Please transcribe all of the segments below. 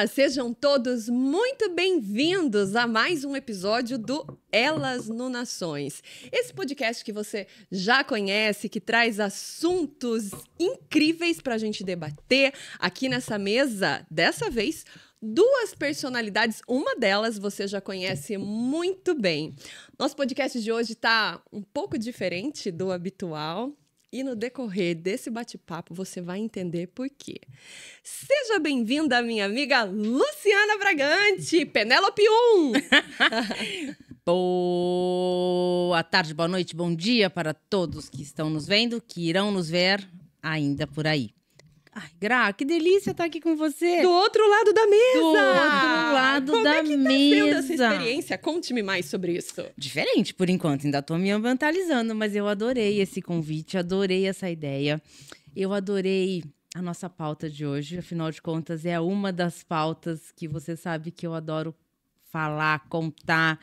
Olá, sejam todos muito bem-vindos a mais um episódio do Elas no Nações. Esse podcast que você já conhece, que traz assuntos incríveis para a gente debater aqui nessa mesa. Dessa vez, duas personalidades, uma delas você já conhece muito bem. Nosso podcast de hoje está um pouco diferente do habitual. E no decorrer desse bate-papo, você vai entender por quê. Seja bem-vinda, minha amiga Luciana Bragante, Penélope 1. Boa tarde, boa noite, bom dia para todos que estão nos vendo, que irão nos ver ainda por aí. Ai, Gra, que delícia estar aqui com você. Do outro lado da mesa. Do outro lado Como da é que tá mesa. sendo essa experiência? Conte-me mais sobre isso. Diferente, por enquanto, ainda estou me ambientalizando, mas eu adorei esse convite, adorei essa ideia. Eu adorei a nossa pauta de hoje, afinal de contas, é uma das pautas que você sabe que eu adoro falar, contar.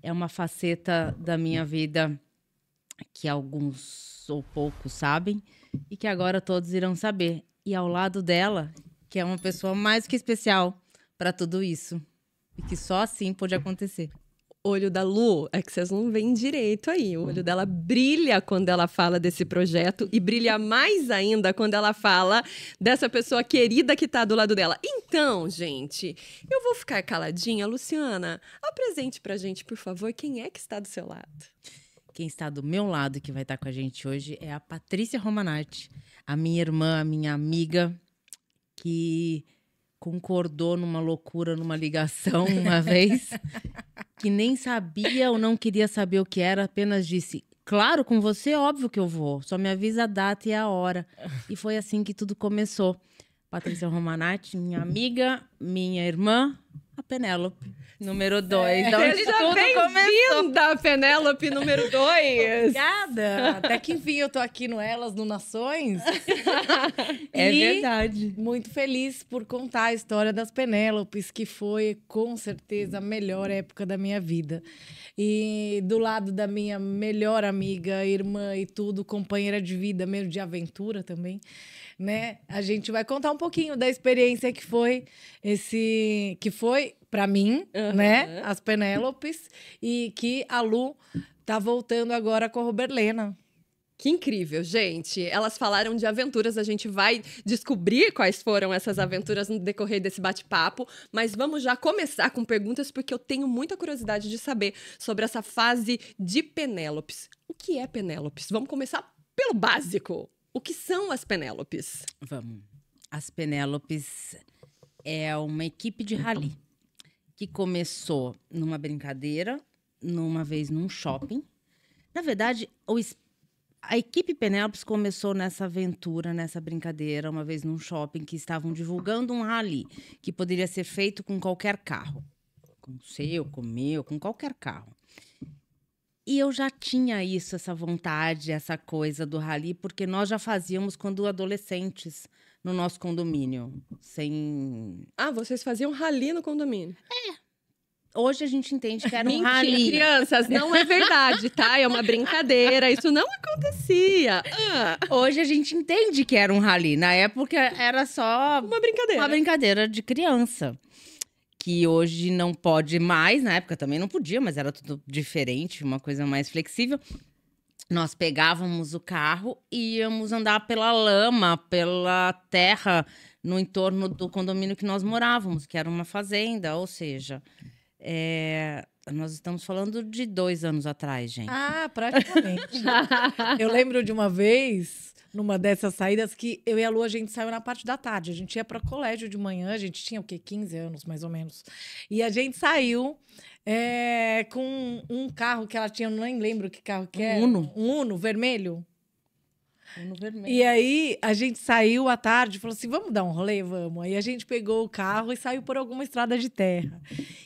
É uma faceta da minha vida que alguns ou poucos sabem e que agora todos irão saber. E ao lado dela, que é uma pessoa mais que especial para tudo isso. E que só assim pode acontecer. O olho da Lu, é que vocês não veem direito aí. O olho dela brilha quando ela fala desse projeto e brilha mais ainda quando ela fala dessa pessoa querida que tá do lado dela. Então, gente, eu vou ficar caladinha. Luciana, apresente pra gente, por favor, quem é que está do seu lado. Quem está do meu lado e que vai estar com a gente hoje é a Patrícia Romanati, a minha irmã, a minha amiga, que concordou numa loucura, numa ligação uma vez, que nem sabia ou não queria saber o que era, apenas disse, claro, com você, óbvio que eu vou, só me avisa a data e a hora. E foi assim que tudo começou. Patrícia Romanati, minha amiga, minha irmã, a Penélope, número 2. Seja bem-vinda, Penélope, número 2. Obrigada! Até que enfim eu tô aqui no Elas no Nações. É E verdade. muito feliz por contar a história das Penélopes, que foi, com certeza, a melhor época da minha vida. E do lado da minha melhor amiga, irmã e tudo, companheira de vida, mesmo de aventura também, né? A gente vai contar um pouquinho da experiência que foi para mim, né? As Penélopes, e que a Lu tá voltando agora com a Roberlena. Que incrível, gente. Elas falaram de aventuras, a gente vai descobrir quais foram essas aventuras no decorrer desse bate-papo, mas vamos já começar com perguntas, porque eu tenho muita curiosidade de saber sobre essa fase de Penélopes. O que é Penélopes? Vamos começar pelo básico. O que são as Penélopes? Vamos. As Penélopes é uma equipe de rally que começou numa brincadeira, numa vez num shopping. Na verdade, a equipe Penélopes começou nessa aventura, nessa brincadeira, uma vez num shopping que estavam divulgando um rally que poderia ser feito com qualquer carro. Com o seu, com o meu, com qualquer carro. E eu já tinha isso, essa vontade, essa coisa do rally, porque nós já fazíamos quando adolescentes no nosso condomínio. Ah, vocês faziam rally no condomínio? Hoje a gente entende que era um Mentira, rally. crianças, não é verdade, tá? É uma brincadeira, isso não acontecia. Hoje a gente entende que era um rally. Na época era só Uma brincadeira. uma brincadeira de criança. Que hoje não pode mais, na época também não podia, mas era tudo diferente, uma coisa mais flexível. Nós pegávamos o carro e íamos andar pela lama, pela terra, no entorno do condomínio que nós morávamos, que era uma fazenda, ou seja, nós estamos falando de 2 anos atrás, gente. Ah, praticamente. Eu lembro de uma vez, numa dessas saídas, que eu e a Lu, a gente saiu na parte da tarde. A gente ia para colégio de manhã, a gente tinha o quê? 15 anos, mais ou menos. E a gente saiu com um carro que ela tinha, eu nem lembro que carro que era. Uno. Um Uno vermelho. No vermelho. E aí, a gente saiu à tarde e falou assim, vamos dar um rolê? Vamos. Aí a gente pegou o carro e saiu por alguma estrada de terra.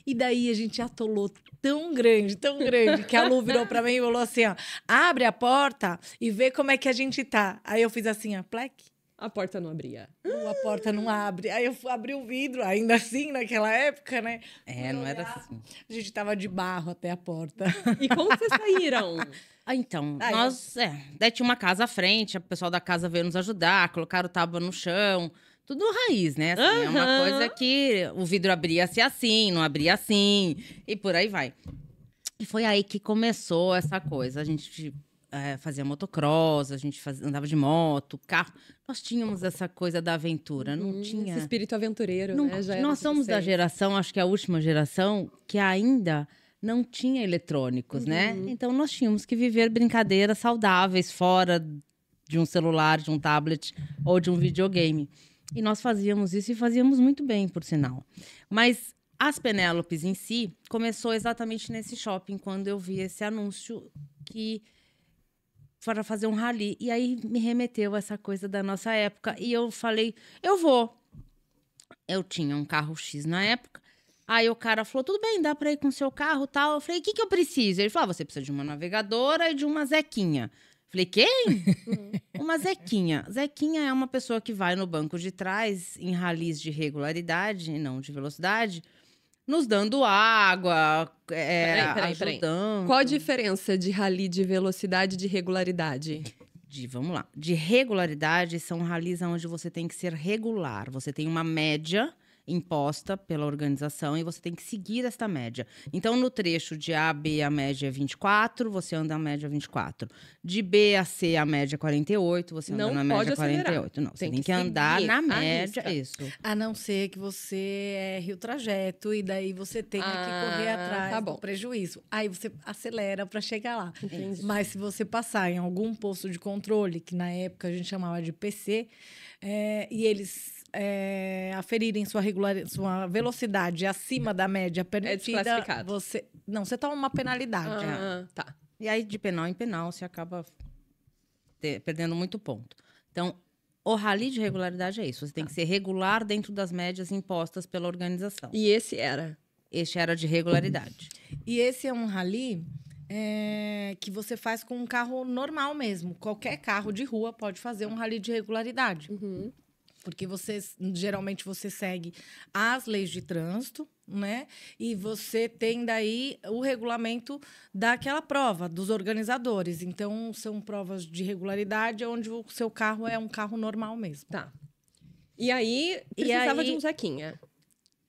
E daí a gente atolou tão grande, que a Lu virou pra mim e falou assim, ó, abre a porta e vê como é que a gente tá. Aí eu fiz assim, ó, plec. A porta não abria. A porta não abre. Aí eu abri o vidro, ainda assim, naquela época, né? Não era assim. A gente tava de barro até a porta. E como vocês saíram? Então, daí tinha uma casa à frente, o pessoal da casa veio nos ajudar, colocaram tábua no chão, tudo raiz, né? Assim, é uma coisa que o vidro abria-se assim, não abria assim, e por aí vai. E foi aí que começou essa coisa. A gente fazia motocross, a gente andava de moto, carro. Nós tínhamos essa coisa da aventura, não tinha... Esse espírito aventureiro, Não, né? Já era nós de somos da vocês. geração, acho que a última geração, que ainda não tinha eletrônicos, né? Então, nós tínhamos que viver brincadeiras saudáveis fora de um celular, de um tablet ou de um videogame. E nós fazíamos isso e fazíamos muito bem, por sinal. Mas as Penélopes em si começou exatamente nesse shopping, quando eu vi esse anúncio que... para fazer um rally. E aí me remeteu a essa coisa da nossa época. E eu falei, eu vou. Eu tinha um carro X na época. Aí o cara falou, tudo bem, dá pra ir com o seu carro e tal. Eu falei, o que eu preciso? Ele falou, você precisa de uma navegadora e de uma Zequinha. Eu falei, quem? Uma Zequinha. Zequinha é uma pessoa que vai no banco de trás, em ralis de regularidade, não de velocidade, nos dando água, Peraí. ajudando. Qual a diferença de rally de velocidade e de regularidade? Vamos lá. De regularidade, são ralis onde você tem que ser regular. Você tem uma média imposta pela organização e você tem que seguir esta média. Então, no trecho de A a B, a média é 24, você anda a média 24. De B a C, a média é 48, você anda na média 48. Não, você tem que andar na média, isso. A não ser que você erre o trajeto e daí você tenha que correr atrás do prejuízo. Aí você acelera para chegar lá. Entendi. Mas se você passar em algum posto de controle, que na época a gente chamava de PC, e eles aferirem sua velocidade acima da média permitida, desclassificado. você toma uma penalidade. Tá. E aí, de penal em penal, você acaba perdendo muito ponto. Então, o rally de regularidade é isso. Você tem que ser regular dentro das médias impostas pela organização. E esse era? Este era de regularidade. E esse é um rally que você faz com um carro normal mesmo. Qualquer carro de rua pode fazer um rally de regularidade. Porque geralmente você segue as leis de trânsito, né? E você tem daí o regulamento daquela prova, dos organizadores. Então, são provas de regularidade onde o seu carro é um carro normal mesmo. Tá. E aí, precisava de um Zequinha.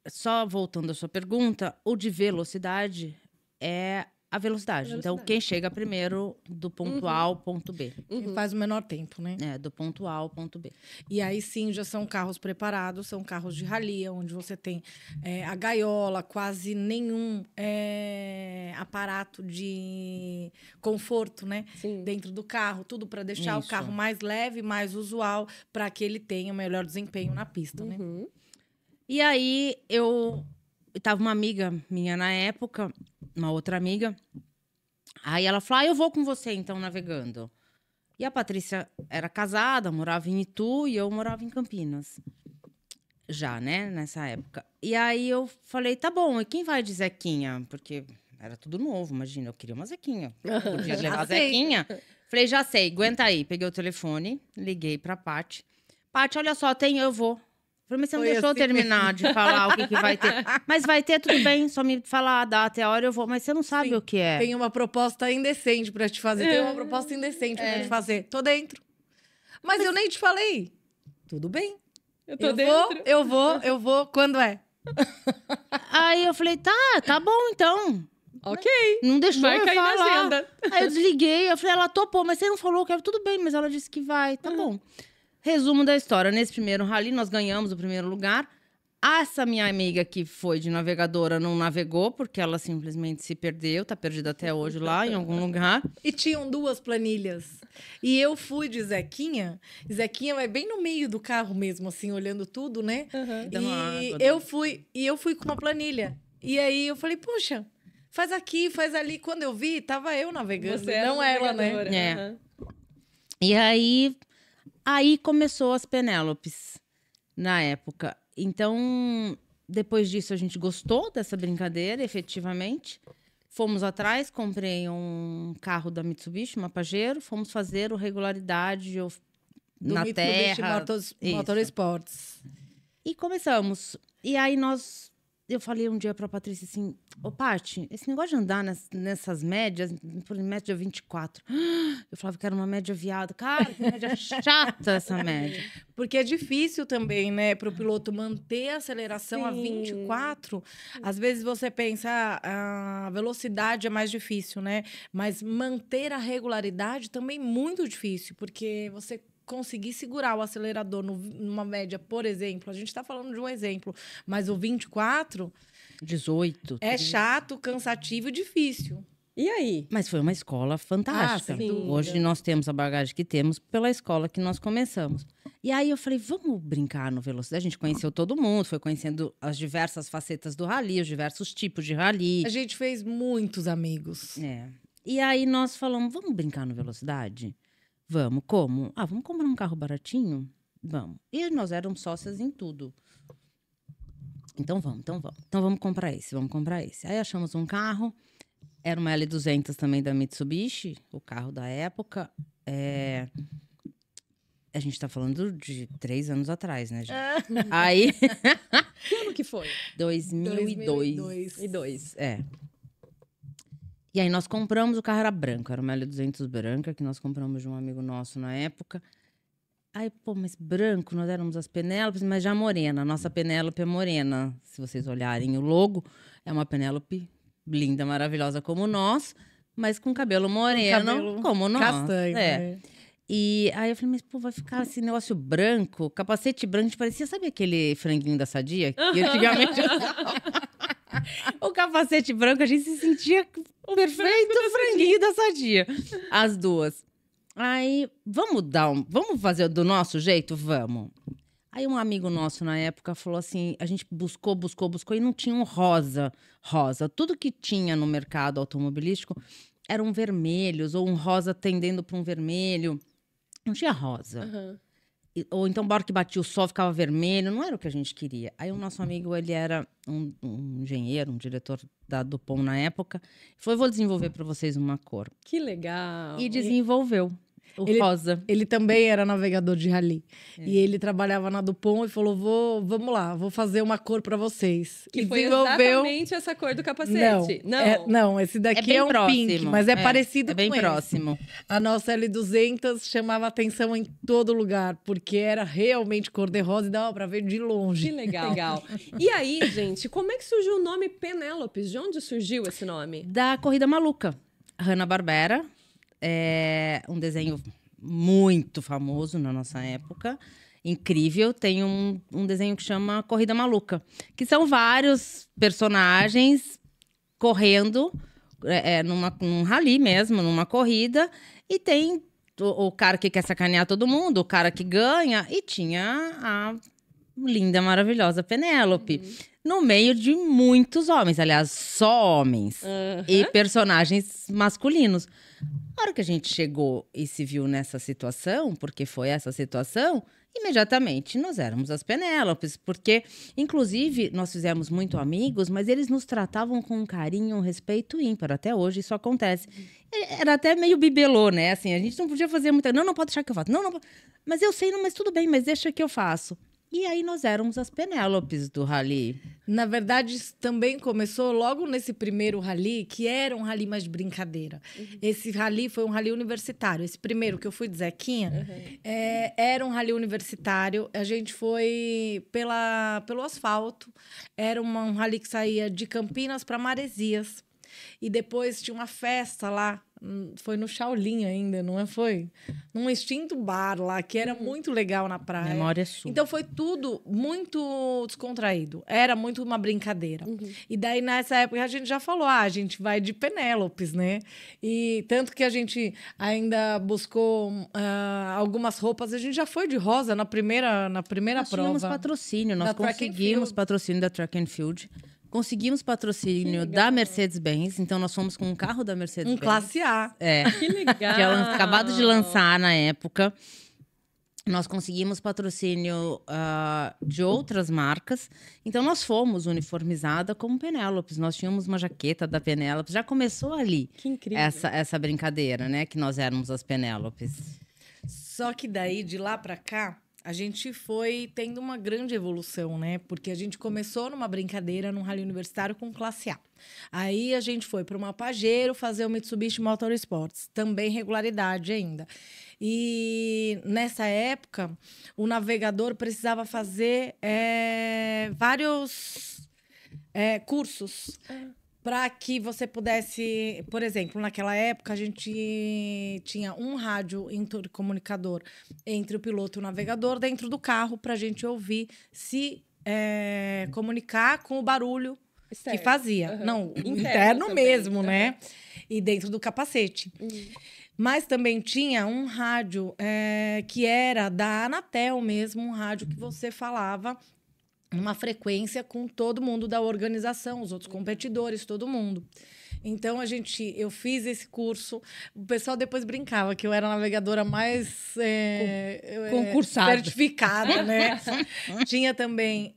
Só voltando à sua pergunta, o de velocidade é a velocidade. Então, quem chega primeiro do ponto A ao ponto B. Quem faz o menor tempo, né? Do ponto A ao ponto B. E aí, sim, já são carros preparados, são carros de rally, onde você tem a gaiola, quase nenhum aparato de conforto, né? Sim. Dentro do carro, tudo para deixar o carro mais leve, mais usual, para que ele tenha o melhor desempenho na pista, né? E aí, tava uma amiga minha na época, uma outra amiga. Aí ela falou, eu vou com você, então, navegando. E a Patrícia era casada, morava em Itu e eu morava em Campinas. Já, né? Nessa época. E aí eu falei, tá bom, e quem vai de Zequinha? Porque era tudo novo, imagina, eu queria uma Zequinha. Podia levar a Zequinha. Falei, já sei, aguenta aí. Peguei o telefone, liguei pra Paty. Paty, olha só, eu vou. Falei, mas você não deixou eu terminar de falar o que vai ter. Mas vai ter, tudo bem, só me falar a data e a hora eu vou. Mas você não sabe o que é. Tem uma proposta indecente pra te fazer. Tem uma proposta indecente pra te fazer. Tô dentro. Mas eu nem te falei. Tudo bem. Eu tô dentro. Eu vou. Quando é? Aí eu falei, tá bom então. Ok. Não deixou Vai eu cair falar. na agenda. Aí eu desliguei, eu falei, ela topou, mas você não falou que era tudo bem, mas ela disse que vai, tá bom. Resumo da história, nesse primeiro rally nós ganhamos o primeiro lugar. Essa minha amiga que foi de navegadora não navegou, porque ela simplesmente se perdeu, tá perdida até hoje lá em algum lugar. E tinham 2 planilhas. E eu fui de Zequinha. Zequinha vai bem no meio do carro mesmo, assim, olhando tudo, né? Dando E água, eu fui com uma planilha. E aí eu falei, puxa, faz aqui, faz ali. Quando eu vi, tava eu navegando, Você era não ela, né? navegadora. E aí começou as Penélopes, na época. Então, depois disso, a gente gostou dessa brincadeira, efetivamente. Fomos atrás, comprei um carro da Mitsubishi, uma Pajero. Fomos fazer o regularidade Do na Mitsubishi terra. Motorsports. E começamos. E aí, nós eu falei um dia pra Patrícia assim, ô Paty, esse negócio de andar nessas médias, por média 24. Eu falava que era uma média viada. Cara, que média chata essa média. Porque é difícil também, né, para o piloto manter a aceleração a Sim. 24. Às vezes você pensa, a velocidade é mais difícil, né? Mas manter a regularidade também é muito difícil, porque você conseguir segurar o acelerador numa média, por exemplo, a gente está falando de um exemplo, mas o 24 18. é chato, cansativo e difícil. E aí? Mas foi uma escola fantástica. sem dúvida. Hoje nós temos a bagagem que temos pela escola que nós começamos. E aí eu falei, vamos brincar no velocidade. A gente conheceu todo mundo, foi conhecendo as diversas facetas do rally, os diversos tipos de rally. A gente fez muitos amigos. É. E aí nós falamos, vamos brincar no velocidade? Vamos, como? Ah, vamos comprar um carro baratinho? Vamos. E nós éramos sócias em tudo. Então vamos. Então vamos comprar esse, Aí achamos um carro, era uma L200 também da Mitsubishi, o carro da época. A gente tá falando de 3 anos atrás, né, gente? Aí... Que ano que foi? 2002. E aí nós compramos, o carro era branco, era uma L200 branca, que nós compramos de um amigo nosso na época. Aí, pô, mas branco, nós éramos as Penélopes, mas já morena. A nossa Penélope é morena. Se vocês olharem o logo, é uma Penélope linda, maravilhosa como nós, mas com cabelo moreno como nós. Castanho, né? E aí eu falei, mas pô, vai ficar esse negócio branco, capacete branco, a gente parecia, sabe aquele franguinho da Sadia? Que antigamente... O capacete branco, a gente se sentia perfeito franguinho da Sadia. As duas. Aí, vamos fazer do nosso jeito? Vamos. Aí um amigo nosso na época falou assim, a gente buscou e não tinha um rosa. Tudo que tinha no mercado automobilístico eram vermelhos, ou um rosa tendendo para um vermelho. Não tinha rosa. Uhum. Ou então, na hora que batia o sol, ficava vermelho. Não era o que a gente queria. Aí o nosso amigo, ele era um engenheiro, um diretor da Dupont na época. Falou, vou desenvolver para vocês uma cor. Que legal. E desenvolveu o rosa. Ele também era navegador de rally. E ele trabalhava na Dupont e falou, vamos lá, vou fazer uma cor para vocês. Que e foi exatamente essa cor do capacete. Não, esse daqui é um próximo. pink, mas é parecido com esse. É bem próximo. A nossa L200 chamava atenção em todo lugar, porque era realmente cor-de-rosa e dava para ver de longe. Que legal. E aí, gente, como é que surgiu o nome Penélopes? De onde surgiu esse nome? Da Corrida Maluca. Hanna-Barbera. É um desenho muito famoso na nossa época. Incrível. Tem um desenho que chama Corrida Maluca. Que são vários personagens correndo num rally mesmo, numa corrida. E tem o cara que quer sacanear todo mundo, o cara que ganha. E tinha a linda, maravilhosa Penélope. No meio de muitos homens. Aliás, só homens. E personagens masculinos. Na hora que a gente chegou e se viu nessa situação, porque foi essa situação, imediatamente nós éramos as Penélopes. Porque, inclusive, nós fizemos muito amigos, mas eles nos tratavam com um carinho, um respeito ímpar. Até hoje isso acontece. Era até meio bibelô, né? Assim, a gente não podia fazer muita... Não pode deixar que eu faço. Não pode... Mas eu sei, mas tudo bem, mas deixa que eu faço. E aí nós éramos as Penélopes do rally. Na verdade, isso também começou logo nesse primeiro rally, que era um rally mais de brincadeira. Esse rally foi um rally universitário. Esse primeiro, que eu fui de Zequinha, era um rally universitário. A gente foi pelo asfalto. Era um rally que saía de Campinas para Maresias. E depois tinha uma festa lá. Foi no Shaolin ainda, não foi? Num extinto bar lá, que era muito legal na praia. Memória sua. Então foi tudo muito descontraído. Era muito uma brincadeira. E daí, nessa época, a gente já falou, a gente vai de Penélopes, né? E tanto que a gente ainda buscou algumas roupas. A gente já foi de rosa na primeira nós prova. Tínhamos patrocínio, nós Da Track and conseguimos Field. patrocínio da Track and Field. Conseguimos patrocínio da Mercedes-Benz, então nós fomos com um carro da Mercedes-Benz. Classe A. Que legal. Tinha acabado de lançar na época. Nós conseguimos patrocínio de outras marcas. Então, nós fomos uniformizada como Penélopes. Nós tínhamos uma jaqueta da Penélopes. Já começou ali. Que incrível. Essa brincadeira, né? Que nós éramos as Penélopes. Só que daí, de lá pra cá, A gente foi tendo uma grande evolução, né? Porque a gente começou numa brincadeira, num rally universitário com classe A. Aí a gente foi para uma Pajero fazer o Mitsubishi Motorsports, também regularidade ainda. E nessa época, o navegador precisava fazer vários cursos para que você pudesse... Por exemplo, naquela época, a gente tinha um rádio intercomunicador entre o piloto e o navegador dentro do carro para a gente ouvir se comunicar com o barulho Externo. que fazia. Uhum. Não, Interno interno também. mesmo, né? E dentro do capacete. Mas também tinha um rádio que era da Anatel mesmo, um rádio que você falava uma frequência com todo mundo da organização, os outros competidores, todo mundo. Então, eu fiz esse curso. O pessoal depois brincava que eu era a navegadora mais Concursada. certificada, né? Tinha também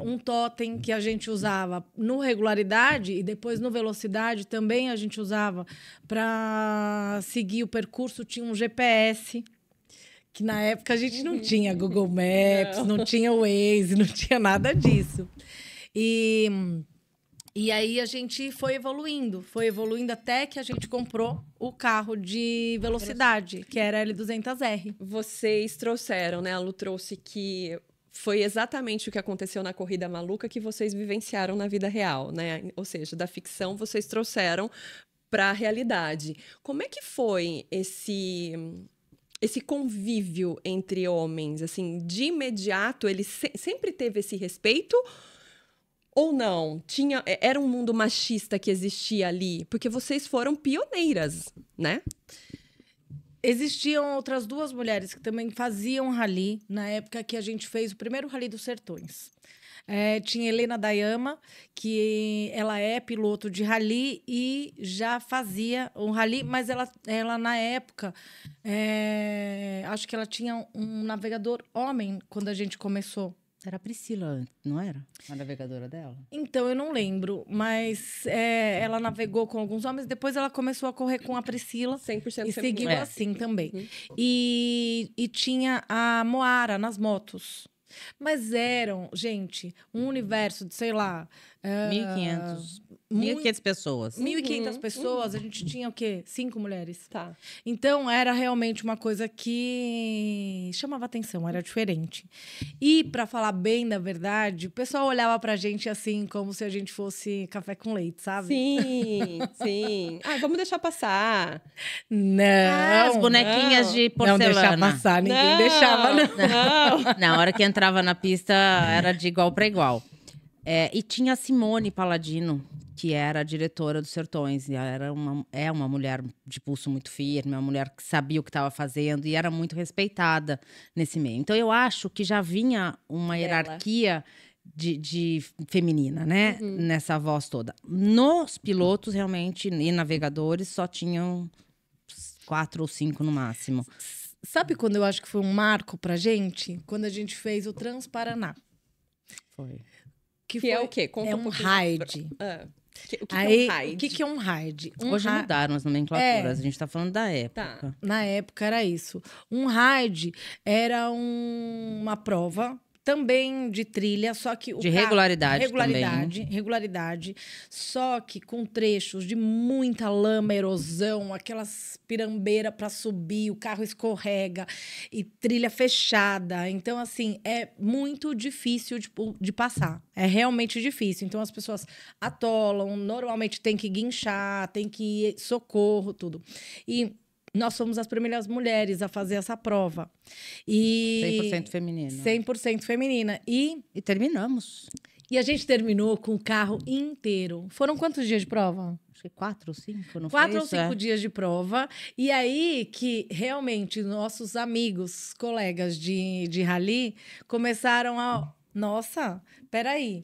um totem que a gente usava no regularidade e depois no velocidade também a gente usava para seguir o percurso. Tinha um GPS, que na época a gente não tinha Google Maps, não tinha Waze, não tinha nada disso. E aí a gente foi evoluindo até que a gente comprou o carro de velocidade, que era L200R. Vocês trouxeram, né? A Lu trouxe que foi exatamente o que aconteceu na Corrida Maluca que vocês vivenciaram na vida real, né? Ou seja, da ficção vocês trouxeram para a realidade. Como é que foi esse convívio entre homens? Assim, de imediato, ele sempre teve esse respeito? Ou não? Era um mundo machista que existia ali? Porque vocês foram pioneiras, né? Existiam outras duas mulheres que também faziam rally na época que a gente fez o primeiro Rally dos Sertões. Tinha Helena Dayama, que ela é piloto de rally e já fazia um rally, mas ela na época, acho que ela tinha um navegador homem quando a gente começou. Era a Priscila, não era? A navegadora dela? Então, eu não lembro, mas ela navegou com alguns homens, depois ela começou a correr com a Priscila 100% e seguiu feminino. assim também. E tinha a Moara nas motos. Mas eram, gente, um universo de, sei lá... 1.500 pessoas. 1.500 pessoas, a gente tinha o quê? 5 mulheres. Tá. Então, era realmente uma coisa que chamava atenção, era diferente. E, para falar bem da verdade, o pessoal olhava pra gente assim, como se a gente fosse café com leite, sabe? Sim, sim. Ah, vamos deixar passar. Não. As bonequinhas de porcelana. Não deixar passar, ninguém deixava, não. Na hora que entrava na pista, era de igual para igual. E tinha a Simone Paladino, que era a diretora dos Sertões. E ela é uma mulher de pulso muito firme, uma mulher que sabia o que estava fazendo e era muito respeitada nesse meio. Então, eu acho que já vinha uma hierarquia de feminina, né? Nessa voz toda. Nos pilotos, realmente, e navegadores, só tinham 4 ou 5 no máximo. Sabe quando eu acho que foi um marco pra gente? Quando a gente fez o Transparaná. Foi. Que é o quê? Conta um pouquinho. raid. O que Aí, é um raid? o que é um raid? Hoje mudaram as nomenclaturas, a gente tá falando da época. Tá. Na época era isso. Um raid era uma prova também de trilha, só que De regularidade regularidade, só que com trechos de muita lama, erosão, aquelas pirambeiras para subir, o carro escorrega e trilha fechada. Então, assim, é muito difícil de passar. É realmente difícil. Então, as pessoas atolam, normalmente tem que guinchar, tem que ir socorro, tudo. E nós fomos as primeiras mulheres a fazer essa prova. 100% feminina. 100% feminina. E terminamos. a gente terminou com o carro inteiro. Foram quantos dias de prova? Acho que 4 ou 5, não 4 foi ou isso? 5 dias de prova. E aí que realmente nossos amigos, colegas de rally, começaram a... Nossa, peraí.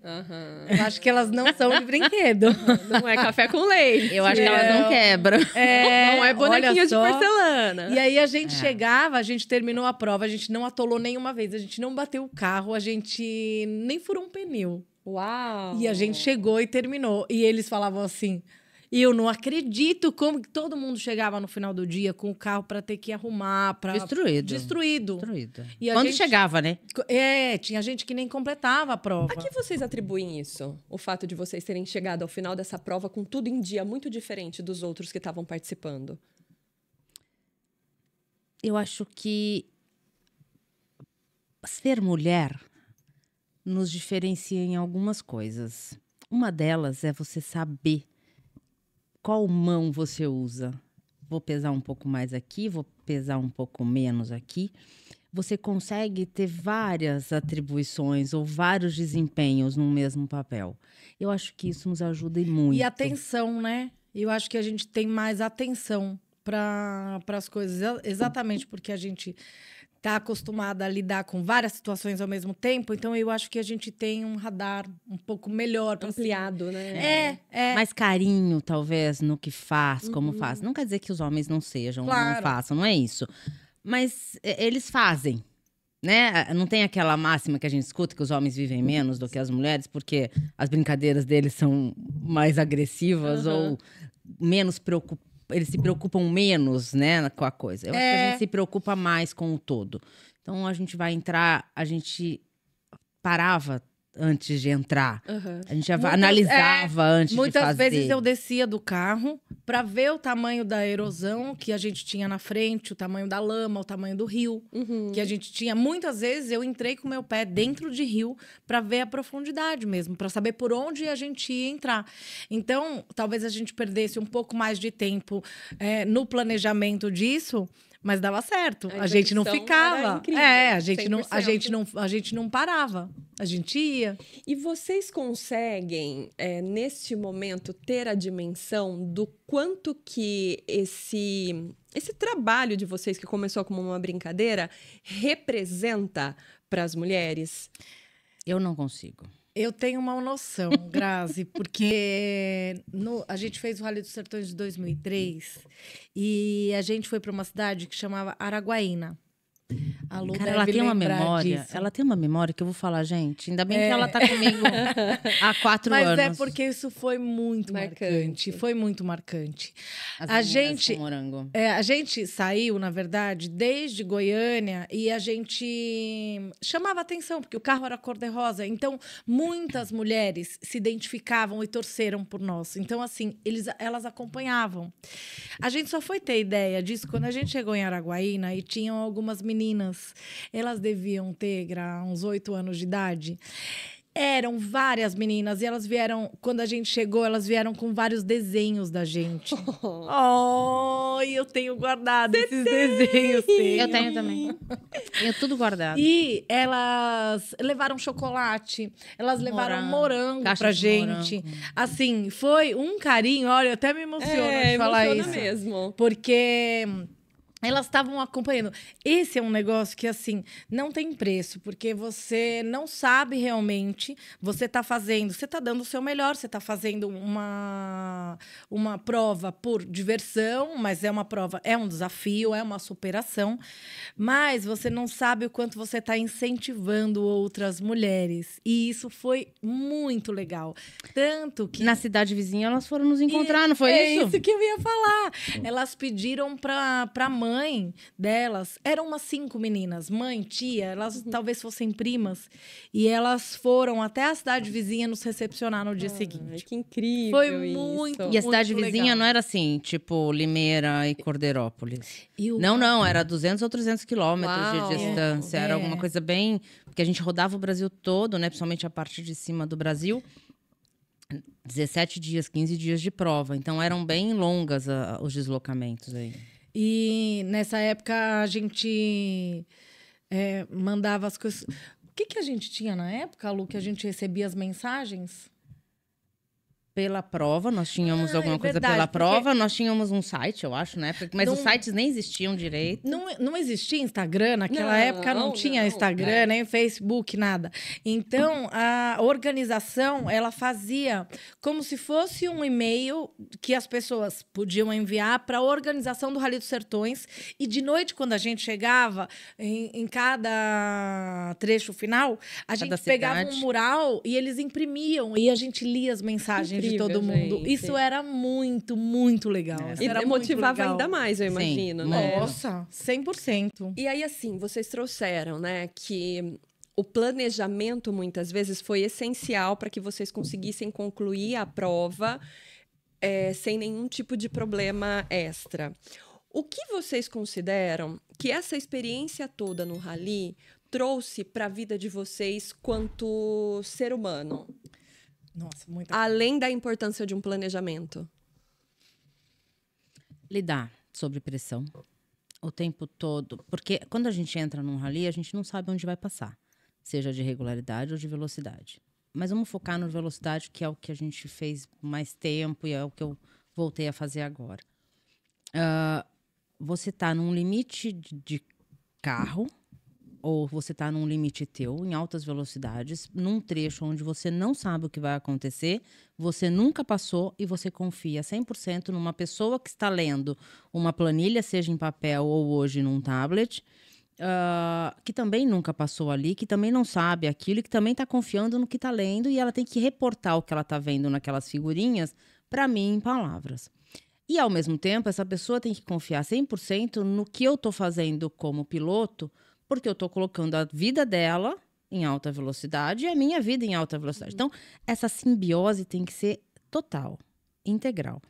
Eu acho que elas não são de brinquedo. Não é café com leite. Eu acho que elas não quebram. Não é bonequinha olha de só. porcelana. E aí a gente chegava, a gente terminou a prova, a gente não atolou nenhuma vez, a gente não bateu o carro, a gente nem furou um pneu. Uau! E a gente chegou e terminou. E eles falavam assim... E eu não acredito como que todo mundo chegava no final do dia com o carro para ter que arrumar. Destruído. E Quando chegava, né? Tinha gente que nem completava a prova. A que vocês atribuem isso? O fato de vocês terem chegado ao final dessa prova com tudo em dia muito diferente dos outros que estavam participando? Eu acho que ser mulher nos diferencia em algumas coisas. Uma delas é você saber qual mão você usa. Vou pesar um pouco mais aqui, vou pesar um pouco menos aqui. Você consegue ter várias atribuições ou vários desempenhos no mesmo papel. Eu acho que isso nos ajuda muito. E atenção, né? Eu acho que a gente tem mais atenção para as coisas, exatamente porque a gente está acostumada a lidar com várias situações ao mesmo tempo, então eu acho que a gente tem um radar um pouco melhor. Ampliado, né? Mais carinho, talvez, no que faz, como faz. Não quer dizer que os homens não sejam, não façam, não é isso. Mas eles fazem, né? Não tem aquela máxima que a gente escuta que os homens vivem menos do que as mulheres, porque as brincadeiras deles são mais agressivas ou menos preocupadas. Eles se preocupam menos, né, com a coisa. Eu acho que a gente se preocupa mais com o todo. Então, a gente vai entrar, a gente parava antes de entrar. A gente analisava antes de fazer. Muitas vezes eu descia do carro para ver o tamanho da erosão que a gente tinha na frente, o tamanho da lama, o tamanho do rio que a gente tinha. Muitas vezes eu entrei com o meu pé dentro de rio para ver a profundidade mesmo, para saber por onde a gente ia entrar. Então, talvez a gente perdesse um pouco mais de tempo no planejamento disso, mas dava certo. A gente não ficava. A gente não parava. A gente ia. E vocês conseguem, neste momento, ter a dimensão do quanto que esse trabalho de vocês, que começou como uma brincadeira, representa para as mulheres? Eu não consigo. Eu tenho uma noção, Grazi, porque a gente fez o Rally dos Sertões de 2003 e a gente foi para uma cidade que chamava Araguaína. A Lu Cara, ela tem uma memória. Disso. Ela tem uma memória que eu vou falar, gente. Ainda bem que ela tá comigo há 4 anos. Mas é porque isso foi muito marcante. Foi muito marcante. A gente saiu, na verdade, desde Goiânia e a gente chamava atenção, porque o carro era cor-de-rosa. Então, muitas mulheres se identificavam e torceram por nós. Então, assim, elas acompanhavam. A gente só foi ter ideia disso quando a gente chegou em Araguaína e tinham algumas meninas. Elas deviam ter uns 8 anos de idade. Eram várias meninas e elas vieram, quando a gente chegou, elas vieram com vários desenhos da gente. Eu tenho guardado esses desenhos. Eu tenho também. Tenho tudo guardado. E elas levaram chocolate, elas levaram morango pra gente. Morango. Assim, foi um carinho. Olha, eu até me emociono de falar isso. Mesmo. Porque elas estavam acompanhando. Esse é um negócio que, assim, não tem preço, porque você não sabe realmente, você está dando o seu melhor, você está fazendo uma prova por diversão, mas é uma prova, é um desafio, é uma superação, mas você não sabe o quanto você está incentivando outras mulheres. E isso foi muito legal. Tanto que... Na cidade vizinha, elas foram nos encontrar, não foi isso? É isso que eu ia falar. Elas pediram pra mãe delas, eram umas 5 meninas, mãe, tia, elas talvez fossem primas, e elas foram até a cidade vizinha nos recepcionar no dia seguinte. Que incrível. Foi muito. E a cidade vizinha legal. Não era assim, tipo Limeira e Cordeirópolis. Não, era 200 ou 300 quilômetros de distância. Era alguma coisa bem... Porque a gente rodava o Brasil todo, né? Principalmente a parte de cima do Brasil. 17 dias, 15 dias de prova. Então, eram bem longas os deslocamentos aí. E nessa época a gente mandava as coisas. O que a gente tinha na época, Lu, que a gente recebia as mensagens? Pela prova, nós tínhamos alguma coisa pela prova. Nós tínhamos um site, eu acho, né? Mas os sites nem existiam direito. Não existia Instagram, naquela época não tinha Instagram, nem Facebook, nada. Então, a organização, ela fazia como se fosse um e-mail que as pessoas podiam enviar para a organização do Rally dos Sertões. E de noite, quando a gente chegava, em cada trecho final, a gente pegava um mural e eles imprimiam. E a gente lia as mensagens de todo mundo. gente. Isso era muito, muito legal. Isso E era muito motivava legal. ainda mais, eu Sim, imagino, né? Nossa, 100%. E aí, assim, vocês trouxeram, né, que o planejamento, muitas vezes, foi essencial para que vocês conseguissem concluir a prova sem nenhum tipo de problema extra. O que vocês consideram que essa experiência toda no rally trouxe para a vida de vocês quanto ser humano, Nossa, muita além da importância de um planejamento? Lidar sob pressão o tempo todo. Porque quando a gente entra num rally, a gente não sabe onde vai passar. Seja de regularidade ou de velocidade. Mas vamos focar na velocidade, que é o que a gente fez mais tempo e é o que eu voltei a fazer agora. Você está num limite de carro, ou você está num limite teu, em altas velocidades, num trecho onde você não sabe o que vai acontecer, você nunca passou e você confia 100% numa pessoa que está lendo uma planilha, seja em papel ou hoje num tablet, que também nunca passou ali, que também não sabe aquilo, e que também está confiando no que está lendo, e ela tem que reportar o que ela está vendo naquelas figurinhas para mim em palavras. E, ao mesmo tempo, essa pessoa tem que confiar 100% no que eu estou fazendo como piloto, porque eu estou colocando a vida dela em alta velocidade e a minha vida em alta velocidade. Então, essa simbiose tem que ser total, integral.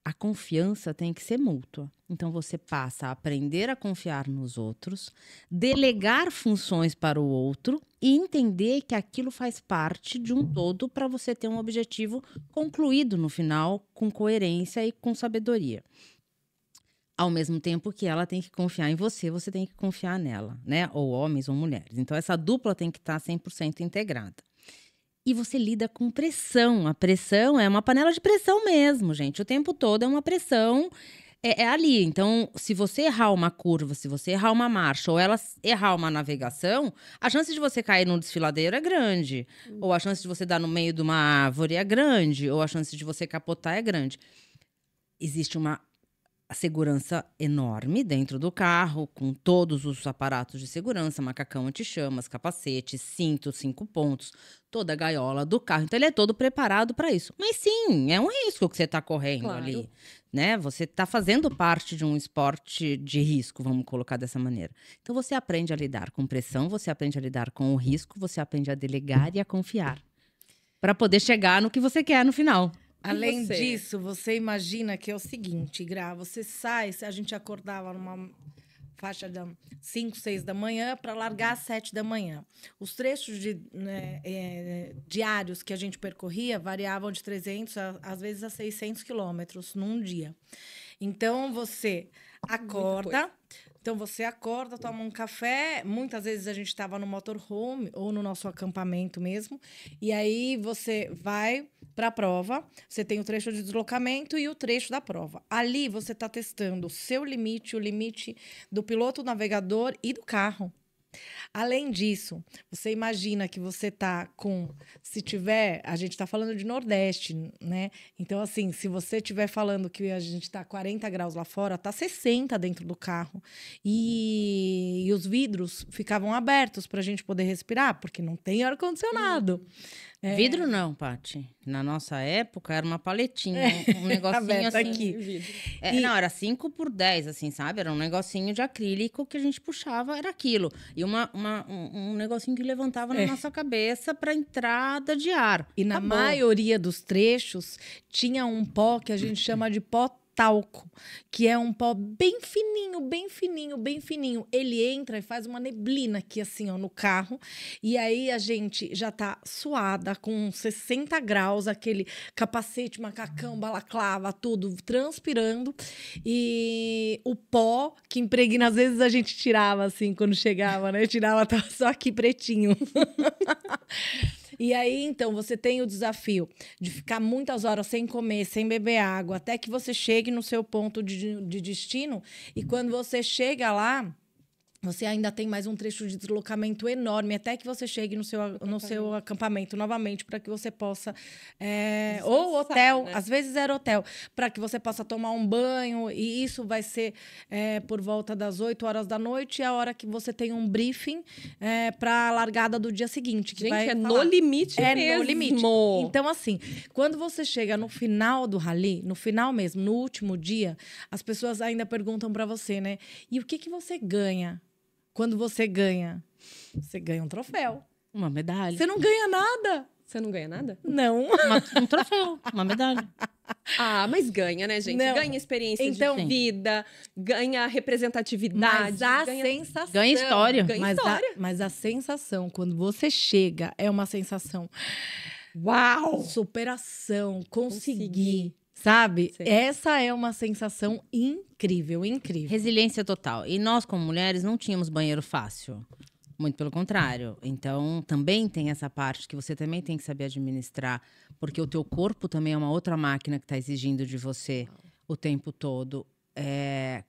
A confiança tem que ser mútua. Então, você passa a aprender a confiar nos outros, delegar funções para o outro e entender que aquilo faz parte de um todo para você ter um objetivo concluído no final, com coerência e com sabedoria. Ao mesmo tempo que ela tem que confiar em você, você tem que confiar nela, né? Ou homens ou mulheres. Então, essa dupla tem que estar 100% integrada. E você lida com pressão. A pressão é uma panela de pressão mesmo, gente. O tempo todo é uma pressão, é ali. Então, se você errar uma curva, se você errar uma marcha, ou ela errar uma navegação, a chance de você cair num desfiladeiro é grande. Ou a chance de você dar no meio de uma árvore é grande. Ou a chance de você capotar é grande. Existe uma segurança enorme dentro do carro, com todos os aparatos de segurança, macacão anti-chamas, capacete, cinto, 5 pontos, toda a gaiola do carro. Então, ele é todo preparado para isso. Mas sim, é um risco que você está correndo ali, né? Você está fazendo parte de um esporte de risco, vamos colocar dessa maneira. Então, você aprende a lidar com pressão, você aprende a lidar com o risco, você aprende a delegar e a confiar, para poder chegar no que você quer no final. Além disso, você imagina que é o seguinte, Gra, você sai, a gente acordava numa faixa de 5, 6 da manhã para largar às 7 da manhã. Os trechos diários que a gente percorria variavam de 300 às vezes a 600 quilômetros num dia. Então, você acorda... Então, você acorda, toma um café. Muitas vezes a gente estava no motorhome ou no nosso acampamento mesmo. E aí, você vai para a prova. Você tem o trecho de deslocamento e o trecho da prova. Ali, você está testando o seu limite, o limite do piloto, navegador e do carro. Além disso, você imagina que você está com... Se tiver... A gente está falando de Nordeste, né? Então, assim, se você estiver falando que a gente está 40 graus lá fora, está 60 dentro do carro. E os vidros ficavam abertos para a gente poder respirar, porque não tem ar-condicionado. Vidro não, Paty. Na nossa época era uma paletinha, um negocinho assim. Aqui. Não, era 5x10, assim, sabe? Era um negocinho de acrílico que a gente puxava, era aquilo. E um negocinho que levantava na nossa cabeça para entrada de ar. E na Acabou. maioria dos trechos tinha um pó que a gente chama de pó talco, que é um pó bem fininho, bem fininho, bem fininho. Ele entra e faz uma neblina aqui, assim, ó, no carro. E aí a gente já tá suada, com 60 graus, aquele capacete, macacão, balaclava, tudo transpirando. E o pó que impregna, às vezes a gente tirava, assim, quando chegava, né? Tirava, tava só aqui pretinho. E aí, então, você tem o desafio de ficar muitas horas sem comer, sem beber água, até que você chegue no seu ponto de destino. E quando você chega lá, você ainda tem mais um trecho de deslocamento enorme, até que você chegue no seu acampamento novamente, para que você possa... ou hotel, né? Às vezes era hotel, para que você possa tomar um banho, e isso vai ser por volta das 8 horas da noite, a hora que você tem um briefing para a largada do dia seguinte. Que gente, vai no limite mesmo. No limite. Então, assim, quando você chega no final do rally, no final mesmo, no último dia, as pessoas ainda perguntam para você, né? E o que você ganha? Quando você ganha um troféu. Uma medalha. Você não ganha nada. Você não ganha nada? Não. Um troféu, uma medalha. Ah, mas ganha, né, gente? Não. Ganha experiência Então, de vida, ganha representatividade. Mas a ganha... sensação... Ganha história. Mas a sensação, quando você chega, é uma sensação... Uau! Superação, conseguir. Sabe? Sim. Essa é uma sensação incrível, incrível. Resiliência total. E nós, como mulheres, não tínhamos banheiro fácil. Muito pelo contrário. Então, também tem essa parte que você também tem que saber administrar. Porque o teu corpo também é uma outra máquina que está exigindo de você o tempo todo.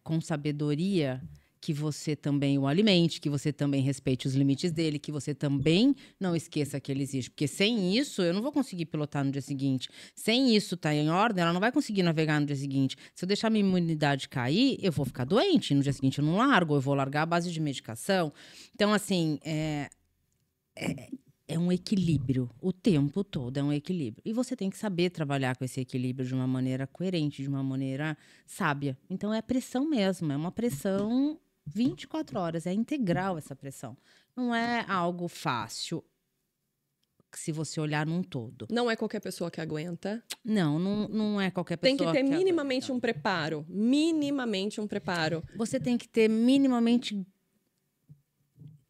Com sabedoria, que você também o alimente, que você também respeite os limites dele, que você também não esqueça que ele existe. Porque sem isso, eu não vou conseguir pilotar no dia seguinte. Sem isso tá em ordem, ela não vai conseguir navegar no dia seguinte. Se eu deixar minha imunidade cair, eu vou ficar doente. No dia seguinte eu não largo, eu vou largar a base de medicação. Então, assim, é um equilíbrio. O tempo todo é um equilíbrio. E você tem que saber trabalhar com esse equilíbrio de uma maneira coerente, de uma maneira sábia. Então, é pressão mesmo. É uma pressão 24 horas. É integral essa pressão. Não é algo fácil se você olhar num todo. Não é qualquer pessoa que aguenta. Não é qualquer pessoa Tem que ter minimamente aguenta. um preparo. Minimamente um preparo. Você tem que ter minimamente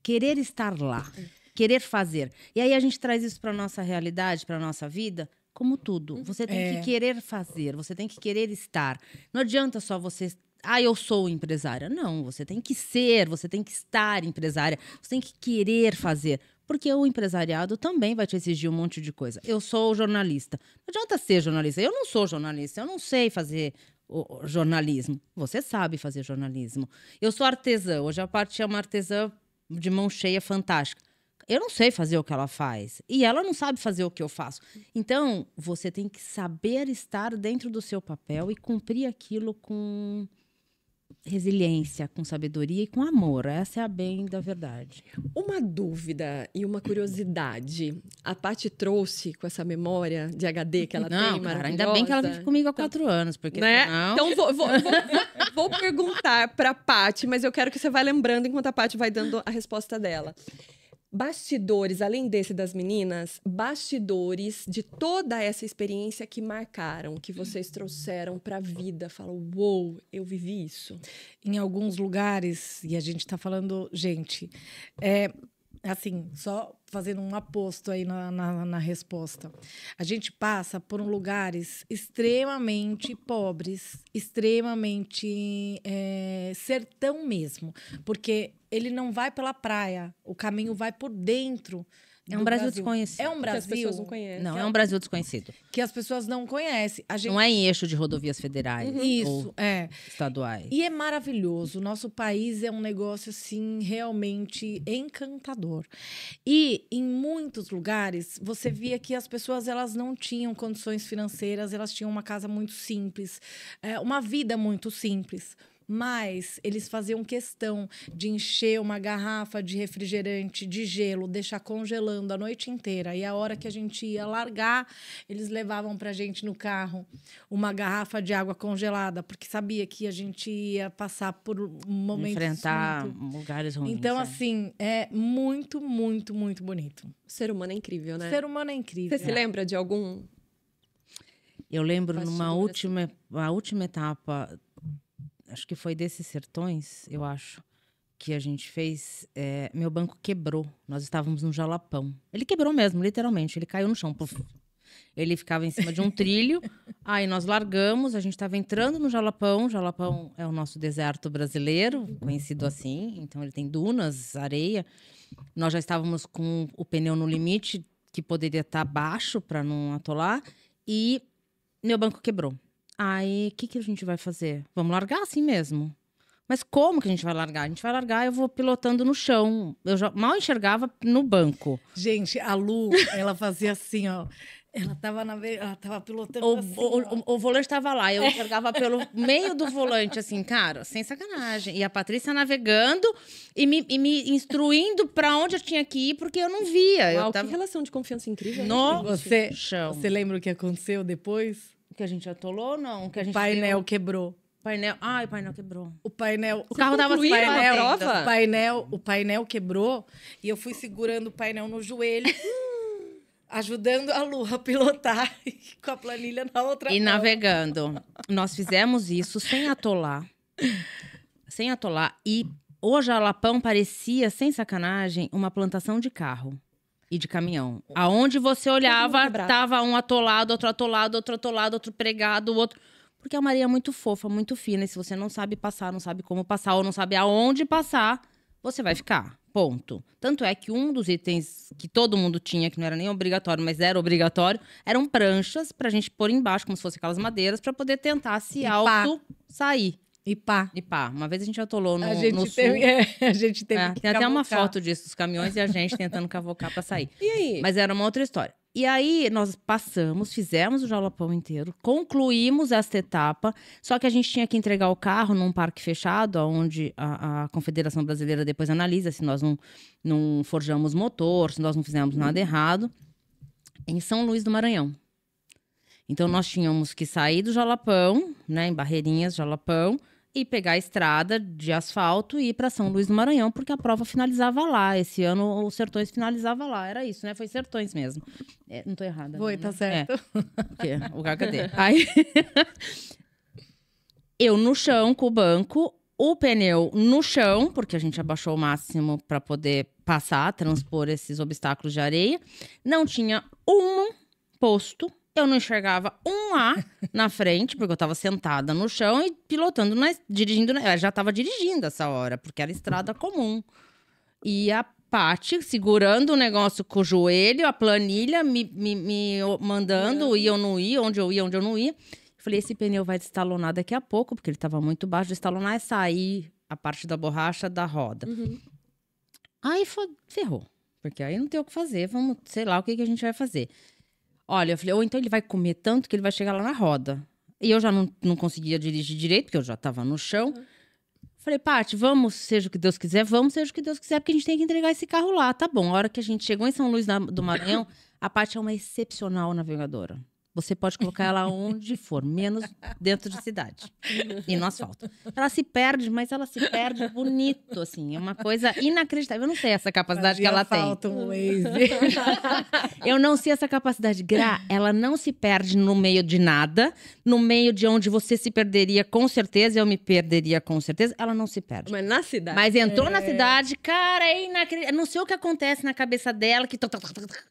querer estar lá. Querer fazer. E aí a gente traz isso para nossa realidade, para nossa vida, como tudo. Você tem que querer fazer, você tem que querer estar. Não adianta só você... eu sou empresária. Não, você tem que ser, você tem que estar empresária. Você tem que querer fazer. Porque o empresariado também vai te exigir um monte de coisa. Eu sou jornalista. Não adianta ser jornalista. Eu não sou jornalista, eu não sei fazer o jornalismo. Você sabe fazer jornalismo. Eu sou artesã. Hoje a parte é uma artesã de mão cheia fantástica. Eu não sei fazer o que ela faz. E ela não sabe fazer o que eu faço. Então, você tem que saber estar dentro do seu papel e cumprir aquilo com resiliência, com sabedoria e com amor. Essa é a bem da verdade. Uma dúvida e uma curiosidade. A Paty trouxe com essa memória de HD que ela tem, maravilhosa. Ainda bem que ela vive comigo há 4 anos, porque né? senão... Então, vou perguntar para Paty, mas eu quero que você vá lembrando enquanto a Paty vai dando a resposta dela. Bastidores, além desse das meninas, bastidores de toda essa experiência que marcaram, que vocês trouxeram para a vida. Falam, uou, eu vivi isso. Em alguns lugares, e a gente está falando, gente, assim, só fazendo um aposto aí na resposta. A gente passa por lugares extremamente pobres, extremamente sertão mesmo, porque ele não vai pela praia, o caminho vai por dentro. É um Brasil desconhecido. É um Brasil que as pessoas não conhecem. Não, é um Brasil desconhecido. Que as pessoas não conhecem. A gente... Não é em eixo de rodovias federais ou estaduais. E é maravilhoso. O nosso país é um negócio, assim, realmente encantador. E em muitos lugares, você via que as pessoas elas não tinham condições financeiras, elas tinham uma casa muito simples, uma vida muito simples. Mas eles faziam questão de encher uma garrafa de refrigerante, de gelo, deixar congelando a noite inteira. E a hora que a gente ia largar, eles levavam para a gente no carro uma garrafa de água congelada, porque sabia que a gente ia passar por momentos... Enfrentar lugares ruins. Então, assim, é muito, muito, muito bonito. O ser humano é incrível, né? O ser humano é incrível. Você se lembra de algum... Eu lembro numa última etapa... Acho que foi desses sertões, eu acho, que a gente fez. Meu banco quebrou. Nós estávamos no Jalapão. Ele quebrou mesmo, literalmente. Ele caiu no chão. Puff. Ele ficava em cima de um trilho. Aí nós largamos, a gente estava entrando no Jalapão. Jalapão é o nosso deserto brasileiro, conhecido assim. Então ele tem dunas, areia. Nós já estávamos com o pneu no limite, que poderia estar baixo para não atolar. E meu banco quebrou. Aí, o que a gente vai fazer? Vamos largar assim mesmo? Mas como que a gente vai largar? A gente vai largar, eu vou pilotando no chão. Eu já mal enxergava no banco. Gente, a Lu, ela fazia assim, ó. Ela tava pilotando assim, O volante tava lá, eu enxergava pelo meio do volante, assim, cara, sem sacanagem. E a Patrícia navegando e me instruindo pra onde eu tinha que ir, porque eu não via. Uau, Eu tava que relação de confiança incrível. no Você, chão. você lembra o que aconteceu depois? Que a gente atolou ou não? Que a O gente painel quebrou. Painel. Ai, o painel quebrou. O painel... O carro tava concluíram a painel, prova? O painel quebrou e eu fui segurando o painel no joelho, ajudando a Lu a pilotar com a planilha na outra E mão. navegando. Nós fizemos isso sem atolar. Sem atolar. E o Jalapão parecia, sem sacanagem, uma plantação de carro e de caminhão. Aonde você olhava, quebrado. tava um atolado, outro atolado, outro atolado, outro pregado, outro... Porque a Maria é muito fofa, muito fina. E se você não sabe passar, não sabe como passar, ou não sabe aonde passar, você vai ficar. Ponto. Tanto é que um dos itens que todo mundo tinha, que não era nem obrigatório, mas era obrigatório, eram pranchas pra gente pôr embaixo, como se fossem aquelas madeiras, pra poder tentar se E pá. auto sair. E pá. E pá, uma vez a gente atolou no, A gente no sul. teve, a gente teve que Tem até uma cavocar. foto disso, dos caminhões e a gente tentando cavocar pra sair. E aí? Mas era uma outra história. E aí, nós passamos, fizemos o Jalapão inteiro, concluímos esta etapa, só que a gente tinha que entregar o carro num parque fechado, onde a Confederação Brasileira depois analisa se nós não forjamos motor, se nós não fizemos nada errado, em São Luís do Maranhão. Então, nós tínhamos que sair do Jalapão, né, em Barreirinhas, Jalapão, e pegar a estrada de asfalto e ir para São Luís do Maranhão, porque a prova finalizava lá. Esse ano o Sertões finalizava lá. Era isso, né? Foi Sertões mesmo. Não tô errada. Foi, não, tá né? certo. Porque o HKD. Aí, eu no chão com o banco, o pneu no chão, porque a gente abaixou o máximo para poder passar, transpor esses obstáculos de areia. Não tinha um posto. Eu não enxergava um A na frente, porque eu tava sentada no chão e pilotando, dirigindo. Eu já tava dirigindo essa hora, porque era estrada comum. E a Paty segurando o negócio com o joelho, a planilha me mandando, ia ou não ia, onde eu ia, onde eu não ia. Falei, esse pneu vai destalonar daqui a pouco, porque ele tava muito baixo. Destalonar é sair a parte da borracha da roda. Aí ferrou, porque aí não tem o que fazer. Vamos, sei lá o que a gente vai fazer. Olha, eu falei, ou então ele vai comer tanto que ele vai chegar lá na roda. E eu já não conseguia dirigir direito, porque eu já tava no chão. Falei, Paty, vamos, seja o que Deus quiser, vamos, seja o que Deus quiser, porque a gente tem que entregar esse carro lá. Tá bom, a hora que a gente chegou em São Luís do Maranhão, a Paty é uma excepcional navegadora. Você pode colocar ela onde for, menos dentro de cidade e no asfalto. Ela se perde, mas ela se perde bonito, assim. É uma coisa inacreditável. Eu não sei essa capacidade que ela tem. Falta um Waze. Eu não sei essa capacidade. Gra, ela não se perde no meio de nada, no meio de onde você se perderia com certeza, eu me perderia com certeza. Ela não se perde. Mas na cidade. Mas entrou na cidade, cara, é inacreditável. Não sei o que acontece na cabeça dela, que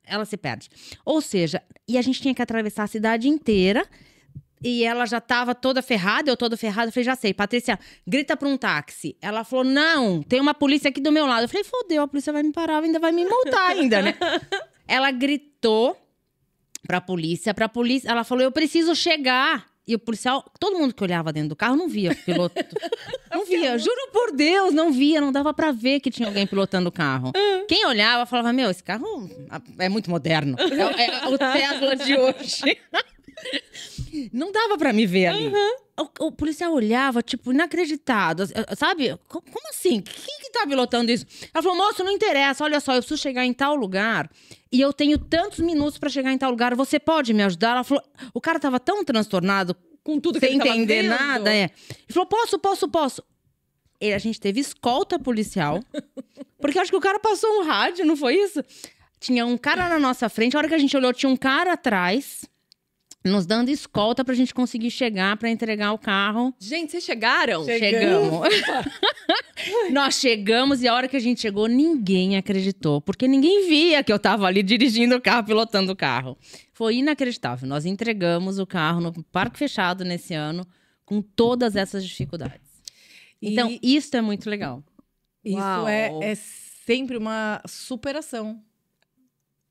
ela se perde. Ou seja, e a gente tinha que atravessar a cidade inteira. E ela já tava toda ferrada, eu toda ferrada. Eu falei, já sei, Patrícia, grita pra um táxi. Ela falou, não, tem uma polícia aqui do meu lado. Eu falei, fodeu, a polícia vai me parar, ainda vai me multar ainda, né? Ela gritou pra polícia. Ela falou, eu preciso chegar. E o policial, todo mundo que olhava dentro do carro não via o piloto. Não via, juro por Deus, não via. Não dava pra ver que tinha alguém pilotando o carro. Quem olhava falava, meu, esse carro é muito moderno. É o Tesla de hoje. Não dava pra me ver ali. O policial olhava, tipo, inacreditado. Sabe? Como assim? Quem que tá pilotando isso? Ela falou, moço, não interessa. Olha só, eu preciso chegar em tal lugar e eu tenho tantos minutos pra chegar em tal lugar. Você pode me ajudar? Ela falou, o cara tava tão transtornado, com tudo que sem ele tava entender vendo. nada. Ele falou, posso. A gente teve escolta policial. Porque eu acho que o cara passou um rádio, não foi isso? Tinha um cara na nossa frente. A hora que a gente olhou, tinha um cara atrás, nos dando escolta pra gente conseguir chegar pra entregar o carro. Gente, vocês chegaram? Chegamos. Nós chegamos e a hora que a gente chegou, ninguém acreditou. Porque ninguém via que eu tava ali dirigindo o carro, pilotando o carro. Foi inacreditável. Nós entregamos o carro no parque fechado nesse ano, com todas essas dificuldades. Então, isso é muito legal. Isso Uau. é sempre uma superação.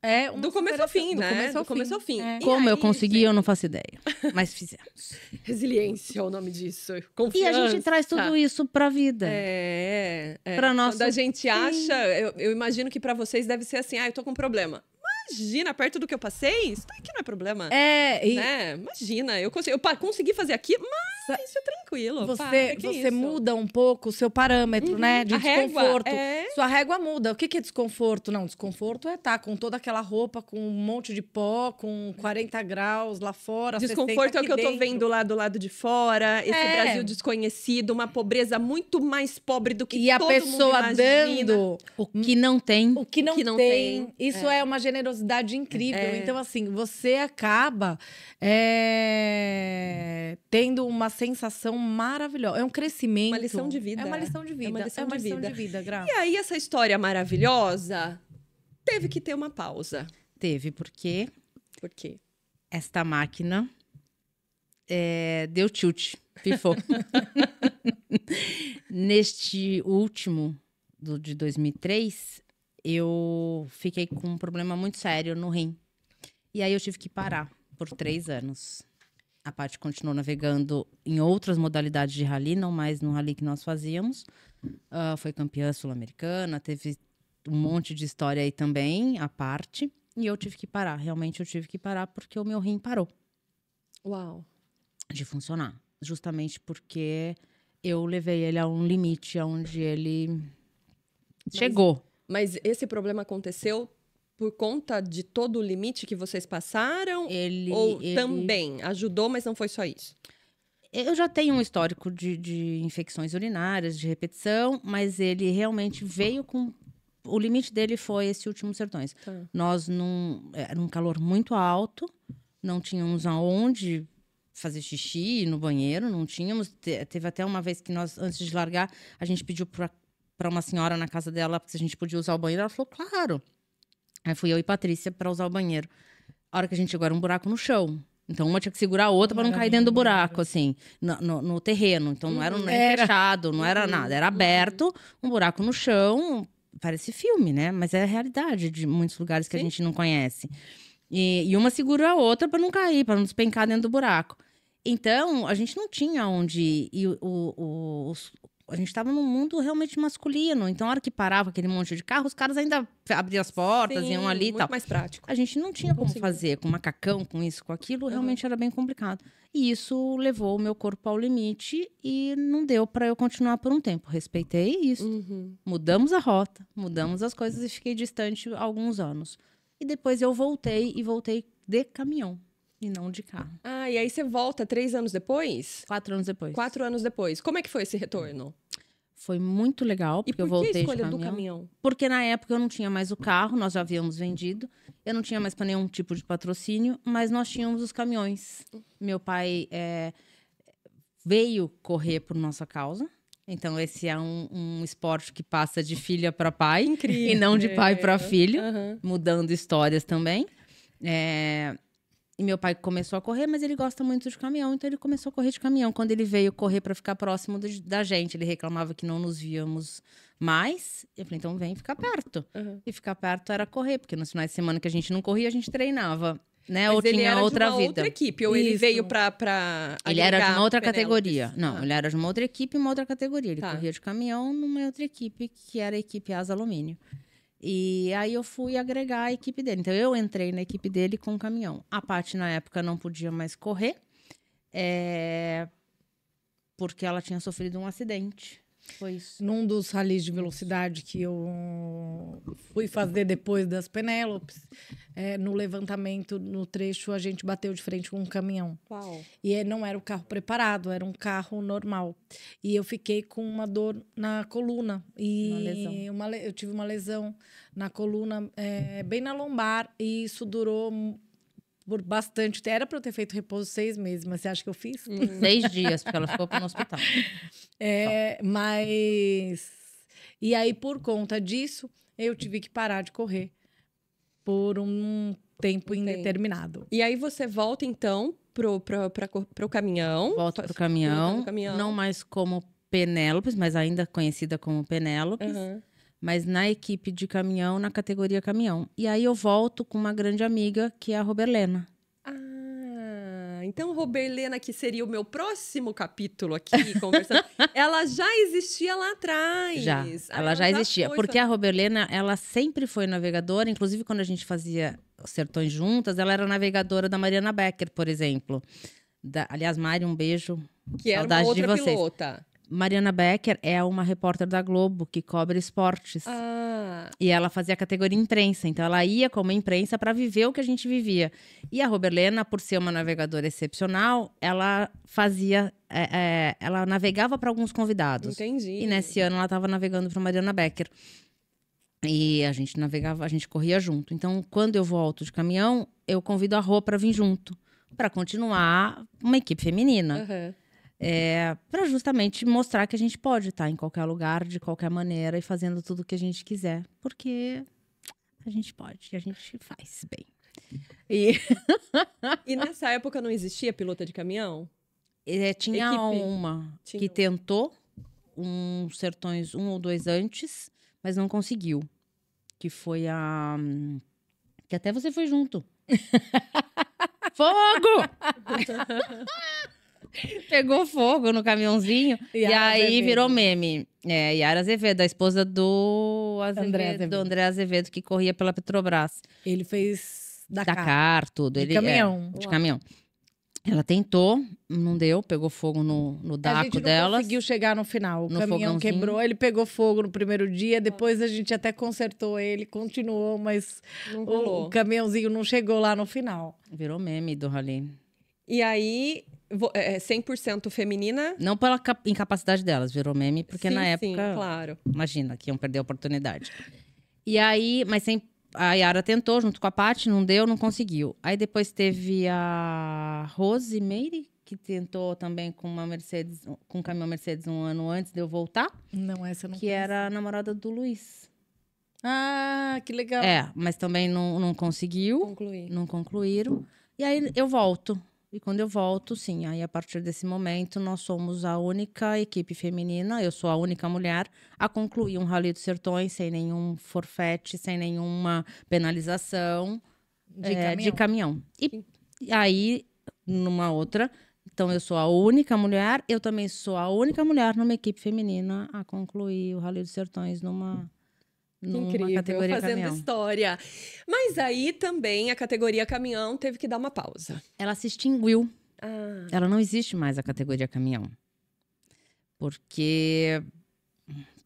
É uma Do começo ao fim, superação, né? Do começo ao fim. É. E Como eu aí, consegui, eu não faço ideia. Mas fizemos. Resiliência é o nome disso. E Confiança. a gente traz tudo isso pra vida. Pra nosso... Quando a gente acha, eu imagino que pra vocês deve ser assim, eu tô com um problema. Imagina, perto do que eu passei, isso aqui não é problema. Né? Imagina, eu consegui fazer aquilo, mas isso é tranquilo. Você muda um pouco o seu parâmetro, né? De A desconforto. régua, Sua régua muda. O que é desconforto? Não, desconforto é estar com toda aquela roupa, com um monte de pó, com 40 graus lá fora. Desconforto é o que eu tô vendo lá do lado de fora, esse Brasil desconhecido, uma pobreza muito mais pobre do que e todo a pessoa mundo imagina. dando O que não tem. o que não tem. Isso é uma generosidade incrível. Então, assim, você acaba tendo uma sensação maravilhosa. É um crescimento. Uma lição de vida. É uma lição de vida. É uma lição de vida. Gra. E aí, essa história maravilhosa teve que ter uma pausa. Teve, porque Por quê? esta máquina deu tilt, pifou. Neste último, de 2003, eu fiquei com um problema muito sério no rim. E aí eu tive que parar por 3 anos. A Paty continuou navegando em outras modalidades de rally, não mais no rally que nós fazíamos. Foi campeã sul-americana, teve um monte de história aí também, a parte. E eu tive que parar, realmente eu tive que parar porque o meu rim parou. Uau. De funcionar. Justamente porque eu levei ele a um limite onde ele chegou. Mas esse problema aconteceu por conta de todo o limite que vocês passaram? Ou também ajudou, mas não foi só isso? Eu já tenho um histórico de infecções urinárias, de repetição, mas ele realmente veio com... O limite dele foi esse último Sertões. Tá. Nós, era um calor muito alto, não tínhamos aonde fazer xixi no banheiro, não tínhamos. Teve até uma vez que nós, antes de largar, a gente pediu para uma senhora na casa dela se a gente podia usar o banheiro. Ela falou, claro. Aí fui eu e Patrícia para usar o banheiro. A hora que a gente chegou, era um buraco no chão. Então, uma tinha que segurar a outra para não cair dentro do buraco, assim, no terreno. Então, não era nem fechado, não era nada. Era aberto, um buraco no chão. Parece filme, né? Mas é a realidade de muitos lugares que a gente não conhece. E uma segura a outra para não cair, para não despencar dentro do buraco. Então, a gente não tinha onde ir. E a gente estava num mundo realmente masculino. Então, a hora que parava aquele monte de carro, os caras ainda abriam as portas, iam ali e tal. Muito mais prático. A gente não tinha como fazer com macacão, com isso, com aquilo. Realmente era bem complicado. E isso levou o meu corpo ao limite e não deu para eu continuar por um tempo. Respeitei isso. Mudamos a rota, mudamos as coisas e fiquei distante há alguns anos. E depois eu voltei de caminhão e não de carro. E aí você volta 3 anos depois? 4 anos depois. 4 anos depois. Como é que foi esse retorno? Foi muito legal, porque eu voltei que a escolha de do caminhão? Porque na época eu não tinha mais o carro, nós já havíamos vendido. Eu não tinha mais para nenhum tipo de patrocínio, mas nós tínhamos os caminhões. Meu pai veio correr por nossa causa. Então, esse é um esporte que passa de filha para pai. Incrível. E não de pai para filho. Mudando histórias também. E meu pai começou a correr, mas ele gosta muito de caminhão, então ele começou a correr de caminhão. Quando ele veio correr para ficar próximo da gente, ele reclamava que não nos víamos mais. Eu falei, então vem ficar perto. E ficar perto era correr, porque nos finais de semana que a gente não corria, a gente treinava, né? Mas ou ele tinha era outra de uma vida. outra equipe, ou ele veio para Ele era de uma outra Penélopes? categoria. Não, ele era de uma outra equipe e uma outra categoria. Ele Tá. corria de caminhão numa outra equipe, que era a equipe Asa Alumínio. E aí eu fui agregar a equipe dele. Então, eu entrei na equipe dele com o caminhão. A Paty, na época, não podia mais correr, porque ela tinha sofrido um acidente. Foi isso. Num dos ralis de velocidade que eu fui fazer depois das Penélopes, no levantamento, no trecho, a gente bateu de frente com um caminhão. Uau. E não era um carro preparado, era um carro normal. E eu fiquei com uma dor na coluna. E Uma lesão. eu tive uma lesão na coluna, bem na lombar. E isso durou por bastante. Era para eu ter feito repouso 6 meses, mas você acha que eu fiz? 6 dias, porque ela ficou no hospital. Mas... E aí, por conta disso, eu tive que parar de correr por um tempo indeterminado. E aí você volta, então, pro caminhão. Volto pro caminhão, Pro caminhão. não mais como Penélopes, mas ainda conhecida como Penélopes. mas na equipe de caminhão, na categoria caminhão. E aí eu volto com uma grande amiga, que é a Roberlena. Então, Roberlena, que seria o meu próximo capítulo aqui, conversando, ela já existia lá atrás. Já, ela já existia. Porque a Roberlena, ela sempre foi navegadora, inclusive quando a gente fazia os Sertões juntas, ela era navegadora da Mariana Becker, por exemplo. Aliás, Mari, um beijo. Que era saudade uma outra de vocês. pilota. Mariana Becker é uma repórter da Globo que cobre esportes. E ela fazia a categoria imprensa. Então, ela ia como imprensa para viver o que a gente vivia. E a Roberlena, por ser uma navegadora excepcional, ela fazia... ela navegava para alguns convidados. Entendi. E nesse ano, ela estava navegando para Mariana Becker. E a gente navegava, a gente corria junto. Então, quando eu volto de caminhão, eu convido a Rô para vir junto. Para continuar uma equipe feminina. Uhum. Para justamente mostrar que a gente pode estar em qualquer lugar, de qualquer maneira, e fazendo tudo o que a gente quiser. Porque a gente pode, e a gente faz bem. E nessa época não existia pilota de caminhão? Tinha Equipe? uma Tinha que tentou, uns Sertões 1 ou 2 antes, mas não conseguiu. Que foi a... Que até você foi junto. Fogo! Pegou fogo no caminhãozinho. E aí Azevedo. virou meme. Yara Azevedo, a esposa do André Azevedo, que corria pela Petrobras. Ele fez Dakar, tudo. De caminhão. De caminhão. Ela tentou, não deu, pegou fogo no daco A gente não delas. conseguiu chegar no final. O No caminhão fogãozinho. quebrou, ele pegou fogo no primeiro dia, depois a gente até consertou ele, continuou, mas Não rolou. o caminhãozinho não chegou lá no final. Virou meme do rally. E aí, 100% feminina? Não pela incapacidade delas, virou meme, porque Sim, na sim, época, claro. imagina, que iam perder a oportunidade. E aí, mas a Yara tentou junto com a Paty, não deu, não conseguiu. Aí depois teve a Rose Meire, que tentou também com uma Mercedes, com um caminhão Mercedes um ano antes de eu voltar, Não, essa não que era a namorada do Luiz. Ah, que legal. Mas também não conseguiu, Concluir. não concluíram. E aí eu volto. E quando eu volto, sim, aí a partir desse momento nós somos a única equipe feminina, eu sou a única mulher a concluir um Rally dos Sertões sem nenhum forfete, sem nenhuma penalização de caminhão. E aí, numa outra, então eu sou a única mulher, eu também sou a única mulher numa equipe feminina a concluir o Rally dos Sertões numa Incrível, categoria fazendo caminhão. história. Mas aí também a categoria caminhão teve que dar uma pausa. Ela se extinguiu. Ah, Ela não existe mais, a categoria caminhão. Porque...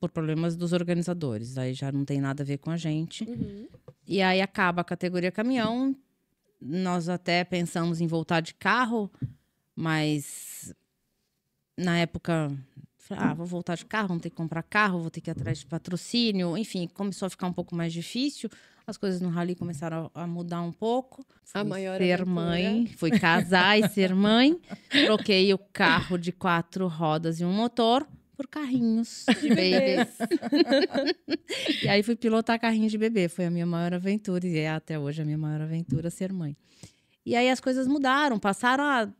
Por problemas dos organizadores. Aí já não tem nada a ver com a gente. uhum. E aí acaba a categoria caminhão. Nós até pensamos em voltar de carro, mas na época... vou voltar de carro, vamos ter que comprar carro, vou ter que ir atrás de patrocínio. Enfim, começou a ficar um pouco mais difícil. As coisas no rally começaram a mudar um pouco. A Fui maior ser aventura. mãe, fui casar e ser mãe. Troquei o carro de 4 rodas e um motor por carrinhos de bebês. E aí fui pilotar carrinho de bebê. Foi a minha maior aventura. E é até hoje a minha maior aventura ser mãe. E aí as coisas mudaram, passaram a...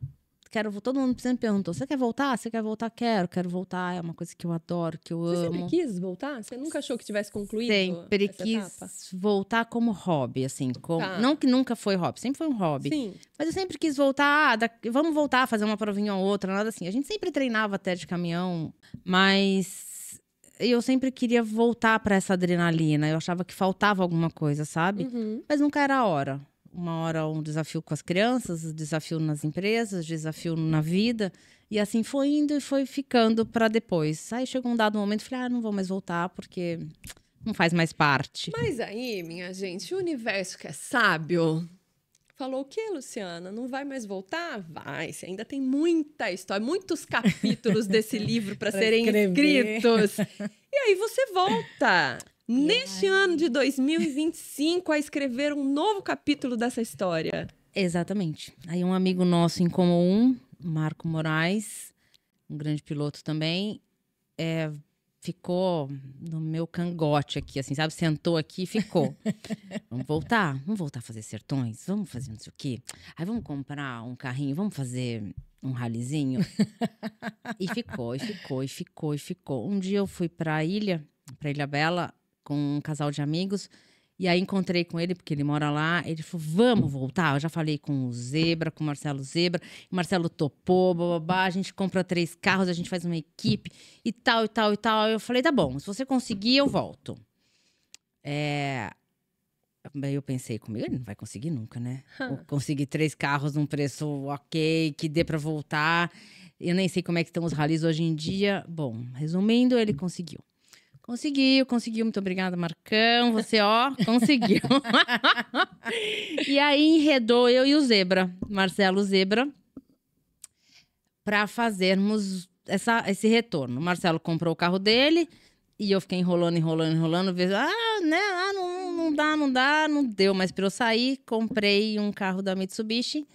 Todo mundo sempre perguntou, você quer voltar? Você quer voltar? Quero voltar. É uma coisa que eu adoro, que eu Você amo. sempre quis voltar? Você nunca achou que tivesse concluído Sempre essa quis etapa? voltar como hobby, assim. Tá. Não que nunca foi hobby, sempre foi um hobby. Sim. Mas eu sempre quis voltar, vamos voltar a fazer uma provinha ou outra, nada assim. A gente sempre treinava até de caminhão, mas eu sempre queria voltar para essa adrenalina. Eu achava que faltava alguma coisa, sabe? Uhum. Mas nunca era a hora. Uma hora um desafio com as crianças, um desafio nas empresas, desafio na vida. E assim foi indo e foi ficando para depois. Aí chegou um dado momento, falei, não vou mais voltar porque não faz mais parte. Mas aí, minha gente, o universo que é sábio falou o quê, Luciana? Não vai mais voltar? Vai, você ainda tem muita história, muitos capítulos desse livro para serem escrever. escritos. E aí você volta, neste ano de 2025, a escrever um novo capítulo dessa história. Exatamente. Aí um amigo nosso em comum, Marco Moraes, um grande piloto também, ficou no meu cangote aqui, assim, sabe? Sentou aqui e ficou. Vamos voltar a fazer sertões? Vamos fazer não sei o quê? Aí vamos comprar um carrinho, vamos fazer um ralizinho? E ficou. Um dia eu fui pra Ilha Bela, com um casal de amigos. E aí encontrei com ele, porque ele mora lá. Ele falou, vamos voltar? Eu já falei com o Zebra, com o Marcelo Zebra. O Marcelo topou, bababá. A gente compra 3 carros, a gente faz uma equipe e tal, e tal, e tal. Eu falei, tá bom, se você conseguir, eu volto. Aí eu pensei comigo, ele não vai conseguir nunca, né? Vou conseguir 3 carros num preço ok, que dê pra voltar. Eu nem sei como é que estão os ralis hoje em dia. Bom, resumindo, ele conseguiu. Conseguiu. Muito obrigada, Marcão. Você, conseguiu. E aí enredou eu e o Zebra, Marcelo Zebra, para fazermos esse retorno. O Marcelo comprou o carro dele e eu fiquei enrolando. Não deu mais para eu sair. Comprei um carro da Mitsubishi,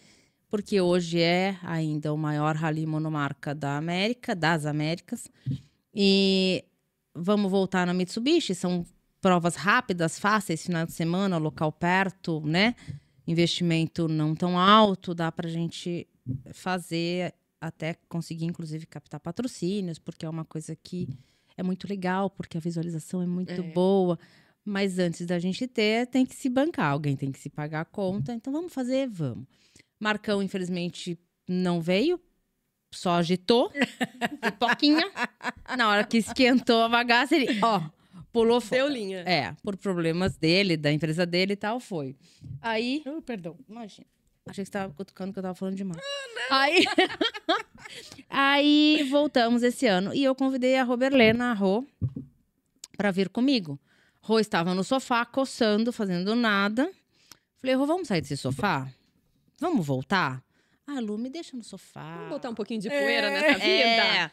porque hoje é ainda o maior rally monomarca das Américas. E vamos voltar na Mitsubishi, são provas rápidas, fáceis, final de semana, local perto, né? Investimento não tão alto, dá pra gente fazer, até conseguir, inclusive, captar patrocínios, porque é uma coisa que é muito legal, porque a visualização é muito boa. Mas antes da gente ter, tem que se bancar, alguém tem que se pagar a conta. Então, vamos fazer? Vamos. Marcão, infelizmente, não veio. Só agitou, pipoquinha. Na hora que esquentou a bagaça, ele, pulou fora. Deu linha. Por problemas dele, da empresa dele e tal, foi. Aí... Perdão. Imagina. Achei que você tava cutucando que eu tava falando demais. Aí... Aí, voltamos esse ano. E eu convidei a Roberlena, a Rô, pra vir comigo. Rô estava no sofá, coçando, fazendo nada. Falei, Rô, vamos sair desse sofá? Vamos voltar? Lu, me deixa no sofá. Vamos botar um pouquinho de poeira nessa vida?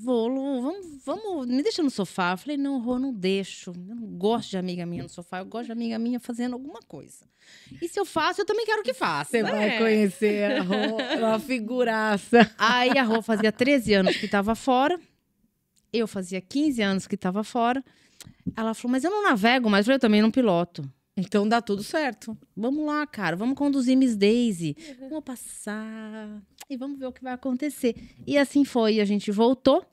Lu, vamos, me deixa no sofá. Eu falei, não, Rô, não deixo. Eu não gosto de amiga minha no sofá, eu gosto de amiga minha fazendo alguma coisa. E se eu faço, eu também quero que faça. Você vai conhecer a Rô, uma figuraça. Aí a Rô fazia 13 anos que estava fora. Eu fazia 15 anos que estava fora. Ela falou, mas eu não navego mais. Eu falei, eu também não piloto. Então dá tudo certo. Vamos lá, cara, vamos conduzir Miss Daisy. Vamos passar e vamos ver o que vai acontecer. E assim foi, a gente voltou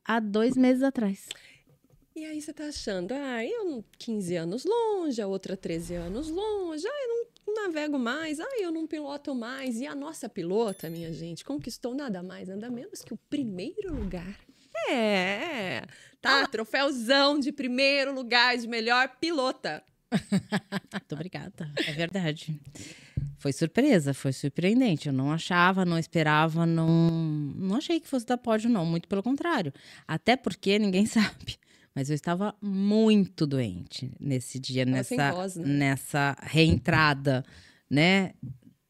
há 2 meses atrás. E aí você tá achando, eu 15 anos longe, a outra 13 anos longe, eu não navego mais, eu não piloto mais. E a nossa pilota, minha gente, conquistou nada mais, nada menos que o primeiro lugar. Troféuzão de primeiro lugar de melhor pilota. Muito obrigada, é verdade. Foi surpresa, foi surpreendente. Eu não achava, não esperava, não achei que fosse dar pódio, não. Muito pelo contrário. Até porque ninguém sabe. Mas eu estava muito doente nesse dia, nessa reentrada, né,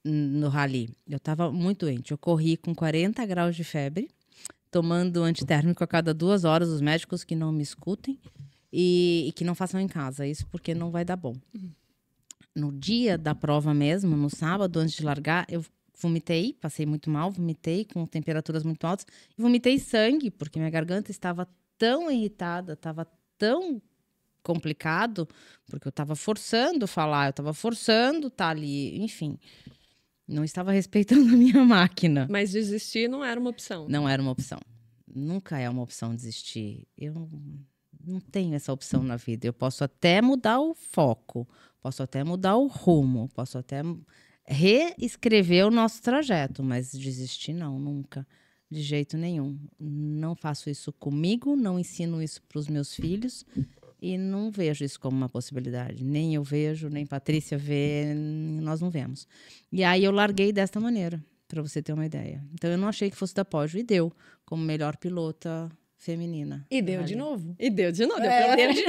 no rally. Eu estava muito doente. Eu corri com 40 graus de febre, tomando antitérmico a cada 2 horas, os médicos que não me escutem e que não façam em casa. Isso porque não vai dar bom. No dia da prova mesmo, no sábado, antes de largar, eu vomitei, passei muito mal, vomitei com temperaturas muito altas. E vomitei sangue, porque minha garganta estava tão irritada, estava tão complicado, porque eu estava forçando falar, eu estava forçando estar ali, enfim. Não estava respeitando a minha máquina. Mas desistir não era uma opção. Não era uma opção. Nunca é uma opção desistir. Eu não tenho essa opção na vida. Eu posso até mudar o foco, posso até mudar o rumo, posso até reescrever o nosso trajeto, mas desistir não, nunca. De jeito nenhum. Não faço isso comigo, não ensino isso para os meus filhos e não vejo isso como uma possibilidade. Nem eu vejo, nem Patrícia vê, nós não vemos. E aí eu larguei desta maneira, para você ter uma ideia. Então eu não achei que fosse dar pódio e deu, como melhor pilota feminina. E deu de novo. E deu de novo. Deu pra de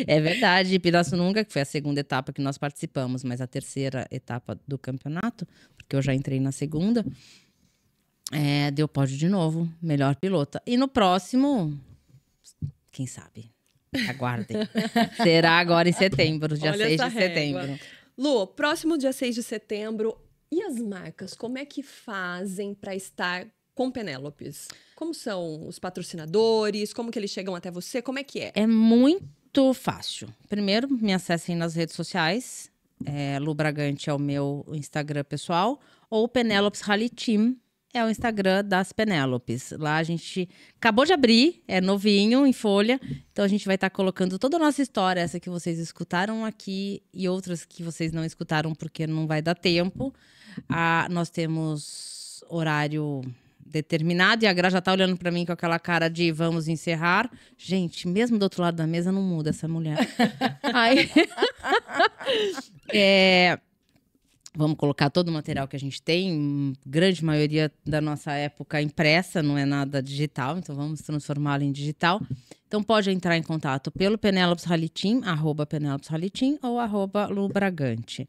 É verdade. Pirassununga, que foi a 2ª etapa que nós participamos, mas a 3ª etapa do campeonato, porque eu já entrei na 2ª, deu pódio de novo, melhor pilota. E no próximo, quem sabe? Aguardem. Será agora em setembro, dia 6 de setembro. Lu, próximo dia 6 de setembro, e as marcas, como é que fazem para estar com Penélopes? Como são os patrocinadores? Como que eles chegam até você? Como é que é? É muito fácil. Primeiro, me acessem nas redes sociais. Lu Bragante é o meu Instagram pessoal. Ou Penélopes Rally Team é o Instagram das Penélopes. Lá a gente acabou de abrir, é novinho, em folha. Então a gente vai estar colocando toda a nossa história, essa que vocês escutaram aqui e outras que vocês não escutaram porque não vai dar tempo. Nós temos horário determinado e a Gra já tá olhando para mim com aquela cara de vamos encerrar. Gente, mesmo do outro lado da mesa não muda essa mulher. Aí, vamos colocar todo o material que a gente tem, grande maioria da nossa época impressa, não é nada digital, então vamos transformá-la em digital. Então pode entrar em contato pelo Penélopes Rally Team, @Penélopes Rally Team ou @Lubragante.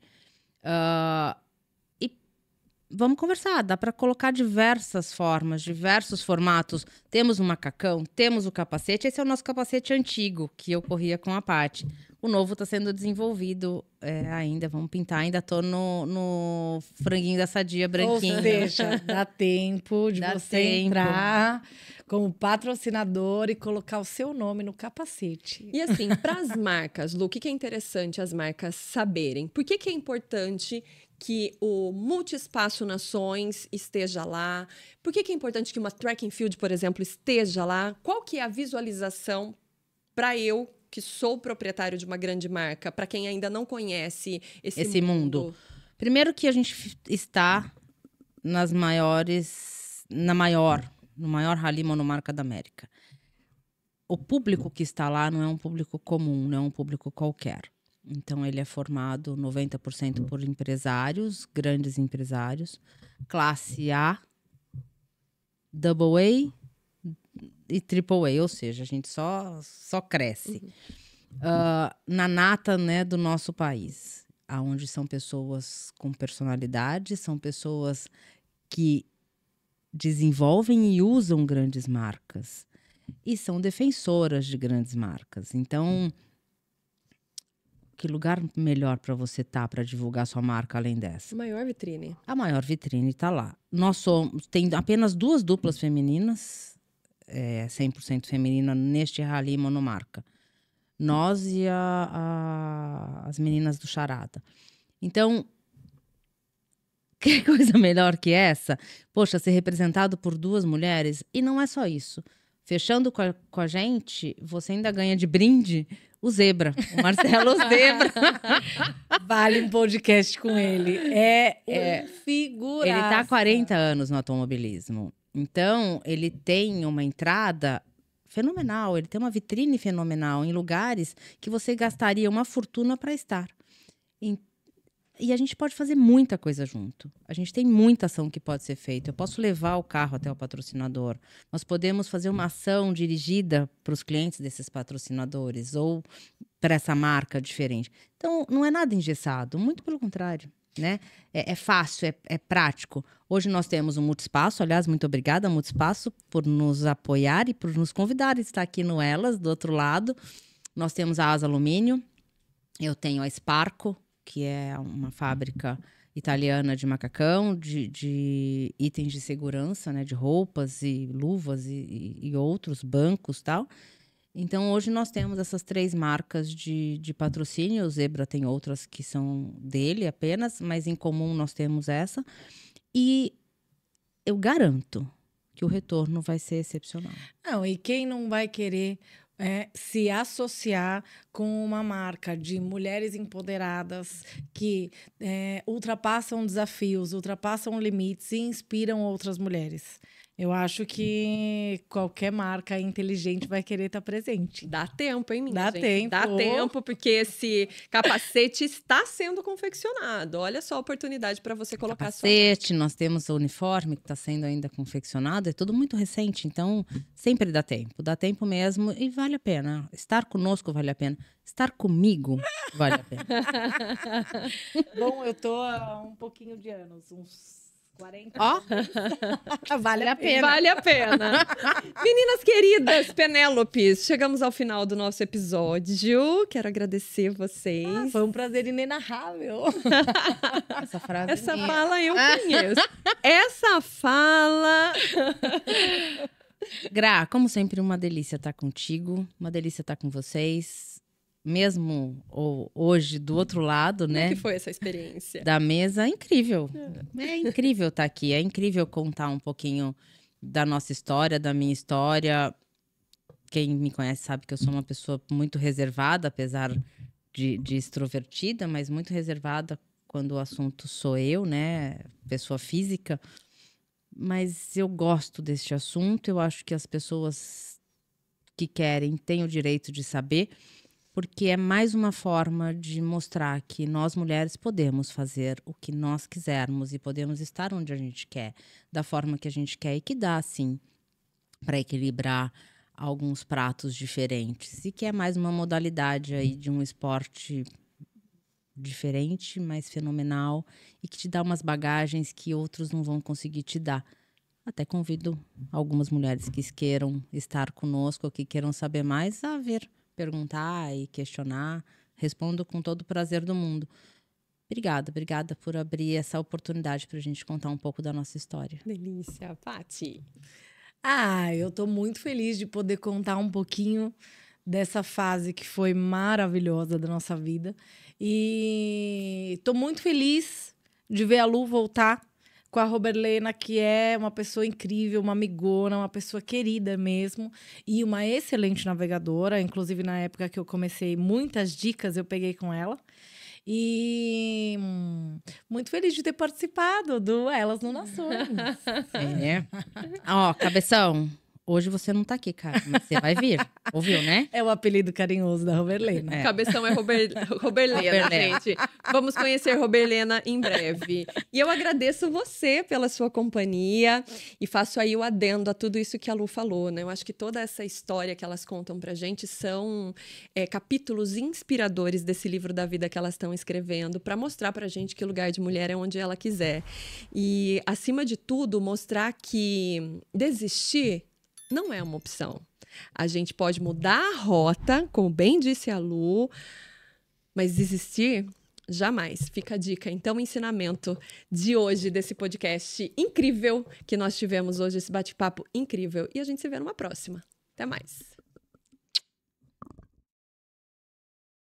Vamos conversar, dá para colocar diversas formas, diversos formatos. Temos o macacão, temos o capacete. Esse é o nosso capacete antigo, que eu corria com a Paty. O novo está sendo desenvolvido ainda, vamos pintar. Ainda tô no franguinho da Sadia branquinho. Ou seja, dá tempo de você entrar como patrocinador e colocar o seu nome no capacete. E assim, para as marcas, Lu, o que é interessante as marcas saberem? Por que é importante que o Multiespaço Nações esteja lá? Por que é importante que uma Track and Field, por exemplo, esteja lá? Qual que é a visualização para eu, que sou proprietário de uma grande marca, para quem ainda não conhece esse mundo? Primeiro que a gente está no maior rally monomarca da América. O público que está lá não é um público comum, não é um público qualquer. Então, ele é formado 90% por empresários, grandes empresários, classe A, Double A e Triple A, ou seja, a gente só cresce. Na nata, né, do nosso país, onde são pessoas com personalidade, são pessoas que desenvolvem e usam grandes marcas e são defensoras de grandes marcas. Então, que lugar melhor para você estar para divulgar sua marca além dessa? A maior vitrine. A maior vitrine está lá. Tem apenas 2 duplas femininas, 100% feminina, neste rally monomarca. Nós e as meninas do Charada. Então, que coisa melhor que essa? Poxa, ser representado por 2 mulheres. E não é só isso. Fechando com a gente, você ainda ganha de brinde o Zebra, o Marcelo Zebra. Vale um podcast com ele. É figuraça. Ele está há 40 anos no automobilismo. Então, ele tem uma entrada fenomenal, ele tem uma vitrine fenomenal em lugares que você gastaria uma fortuna para estar. E a gente pode fazer muita coisa junto. A gente tem muita ação que pode ser feita. Eu posso levar o carro até o patrocinador. Nós podemos fazer uma ação dirigida para os clientes desses patrocinadores ou para essa marca diferente. Então, não é nada engessado. Muito pelo contrário, né? É fácil, é prático. Hoje nós temos um Multiespaço. Aliás, muito obrigada, Multiespaço, por nos apoiar e por nos convidar a estar aqui no Elas, do outro lado. Nós temos a Asa Alumínio. Eu tenho a Sparco, que é uma fábrica italiana de macacão, de itens de segurança, né, de roupas e luvas e outros, bancos e tal. Então, hoje nós temos essas 3 marcas de patrocínio. O Zebra tem outras que são dele apenas, mas em comum nós temos essa. E eu garanto que o retorno vai ser excepcional. Não, e quem não vai querer se associar com uma marca de mulheres empoderadas que ultrapassam desafios, ultrapassam limites e inspiram outras mulheres? Eu acho que qualquer marca inteligente vai querer estar presente. Dá tempo, hein, minha gente? Tempo. Dá tempo, porque esse capacete está sendo confeccionado. Olha só a oportunidade para você colocar capacete, nós temos o uniforme que está sendo ainda confeccionado. É tudo muito recente, então sempre dá tempo. Dá tempo mesmo e vale a pena. Estar conosco vale a pena. Estar comigo vale a pena. Bom, eu tô há um pouquinho de anos, uns 40 vale a pena. Vale a pena. Meninas queridas, Penélopes, chegamos ao final do nosso episódio. Quero agradecer vocês. Foi um prazer inenarrável. Essa fala eu conheço. Essa fala... Gra, como sempre, uma delícia estar contigo. Uma delícia estar com vocês. mesmo hoje do outro lado, né? Como que foi essa experiência? Da mesa, é incrível. É incrível estar aqui, é incrível contar um pouquinho da nossa história, da minha história. Quem me conhece sabe que eu sou uma pessoa muito reservada, apesar de extrovertida, mas muito reservada quando o assunto sou eu, né? Pessoa física. Mas eu gosto deste assunto, eu acho que as pessoas que querem têm o direito de saber, porque é mais uma forma de mostrar que nós mulheres podemos fazer o que nós quisermos e podemos estar onde a gente quer, da forma que a gente quer, e que dá, sim, para equilibrar alguns pratos diferentes. E que é mais uma modalidade aí de um esporte diferente, mas fenomenal, e que te dá umas bagagens que outros não vão conseguir te dar. Até convido algumas mulheres que queiram estar conosco, ou que queiram saber mais, a vir perguntar e questionar. Respondo com todo o prazer do mundo. Obrigada por abrir essa oportunidade para a gente contar um pouco da nossa história. Delícia, Paty. Eu tô muito feliz de poder contar um pouquinho dessa fase que foi maravilhosa da nossa vida. E tô muito feliz de ver a Lu voltar com a Roberlena, que é uma pessoa incrível, uma amigona, uma pessoa querida mesmo, e uma excelente navegadora. Inclusive, na época que eu comecei, muitas dicas eu peguei com ela. E muito feliz de ter participado do Elas no Nações. Ó, cabeção, hoje você não tá aqui, cara, mas você vai vir. Ouviu, né? É o apelido carinhoso da Roberlena. Cabeção é Roberlena, gente. Vamos conhecer Roberlena em breve. E eu agradeço você pela sua companhia e faço aí o adendo a tudo isso que a Lu falou, né? Eu acho que toda essa história que elas contam pra gente são capítulos inspiradores desse livro da vida que elas estão escrevendo, para mostrar pra gente que lugar de mulher é onde ela quiser. E, acima de tudo, mostrar que desistir não é uma opção. A gente pode mudar a rota, como bem disse a Lu, mas desistir, jamais. Fica a dica. Então, o ensinamento de hoje, desse podcast incrível que nós tivemos hoje, esse bate-papo incrível. E a gente se vê numa próxima. Até mais.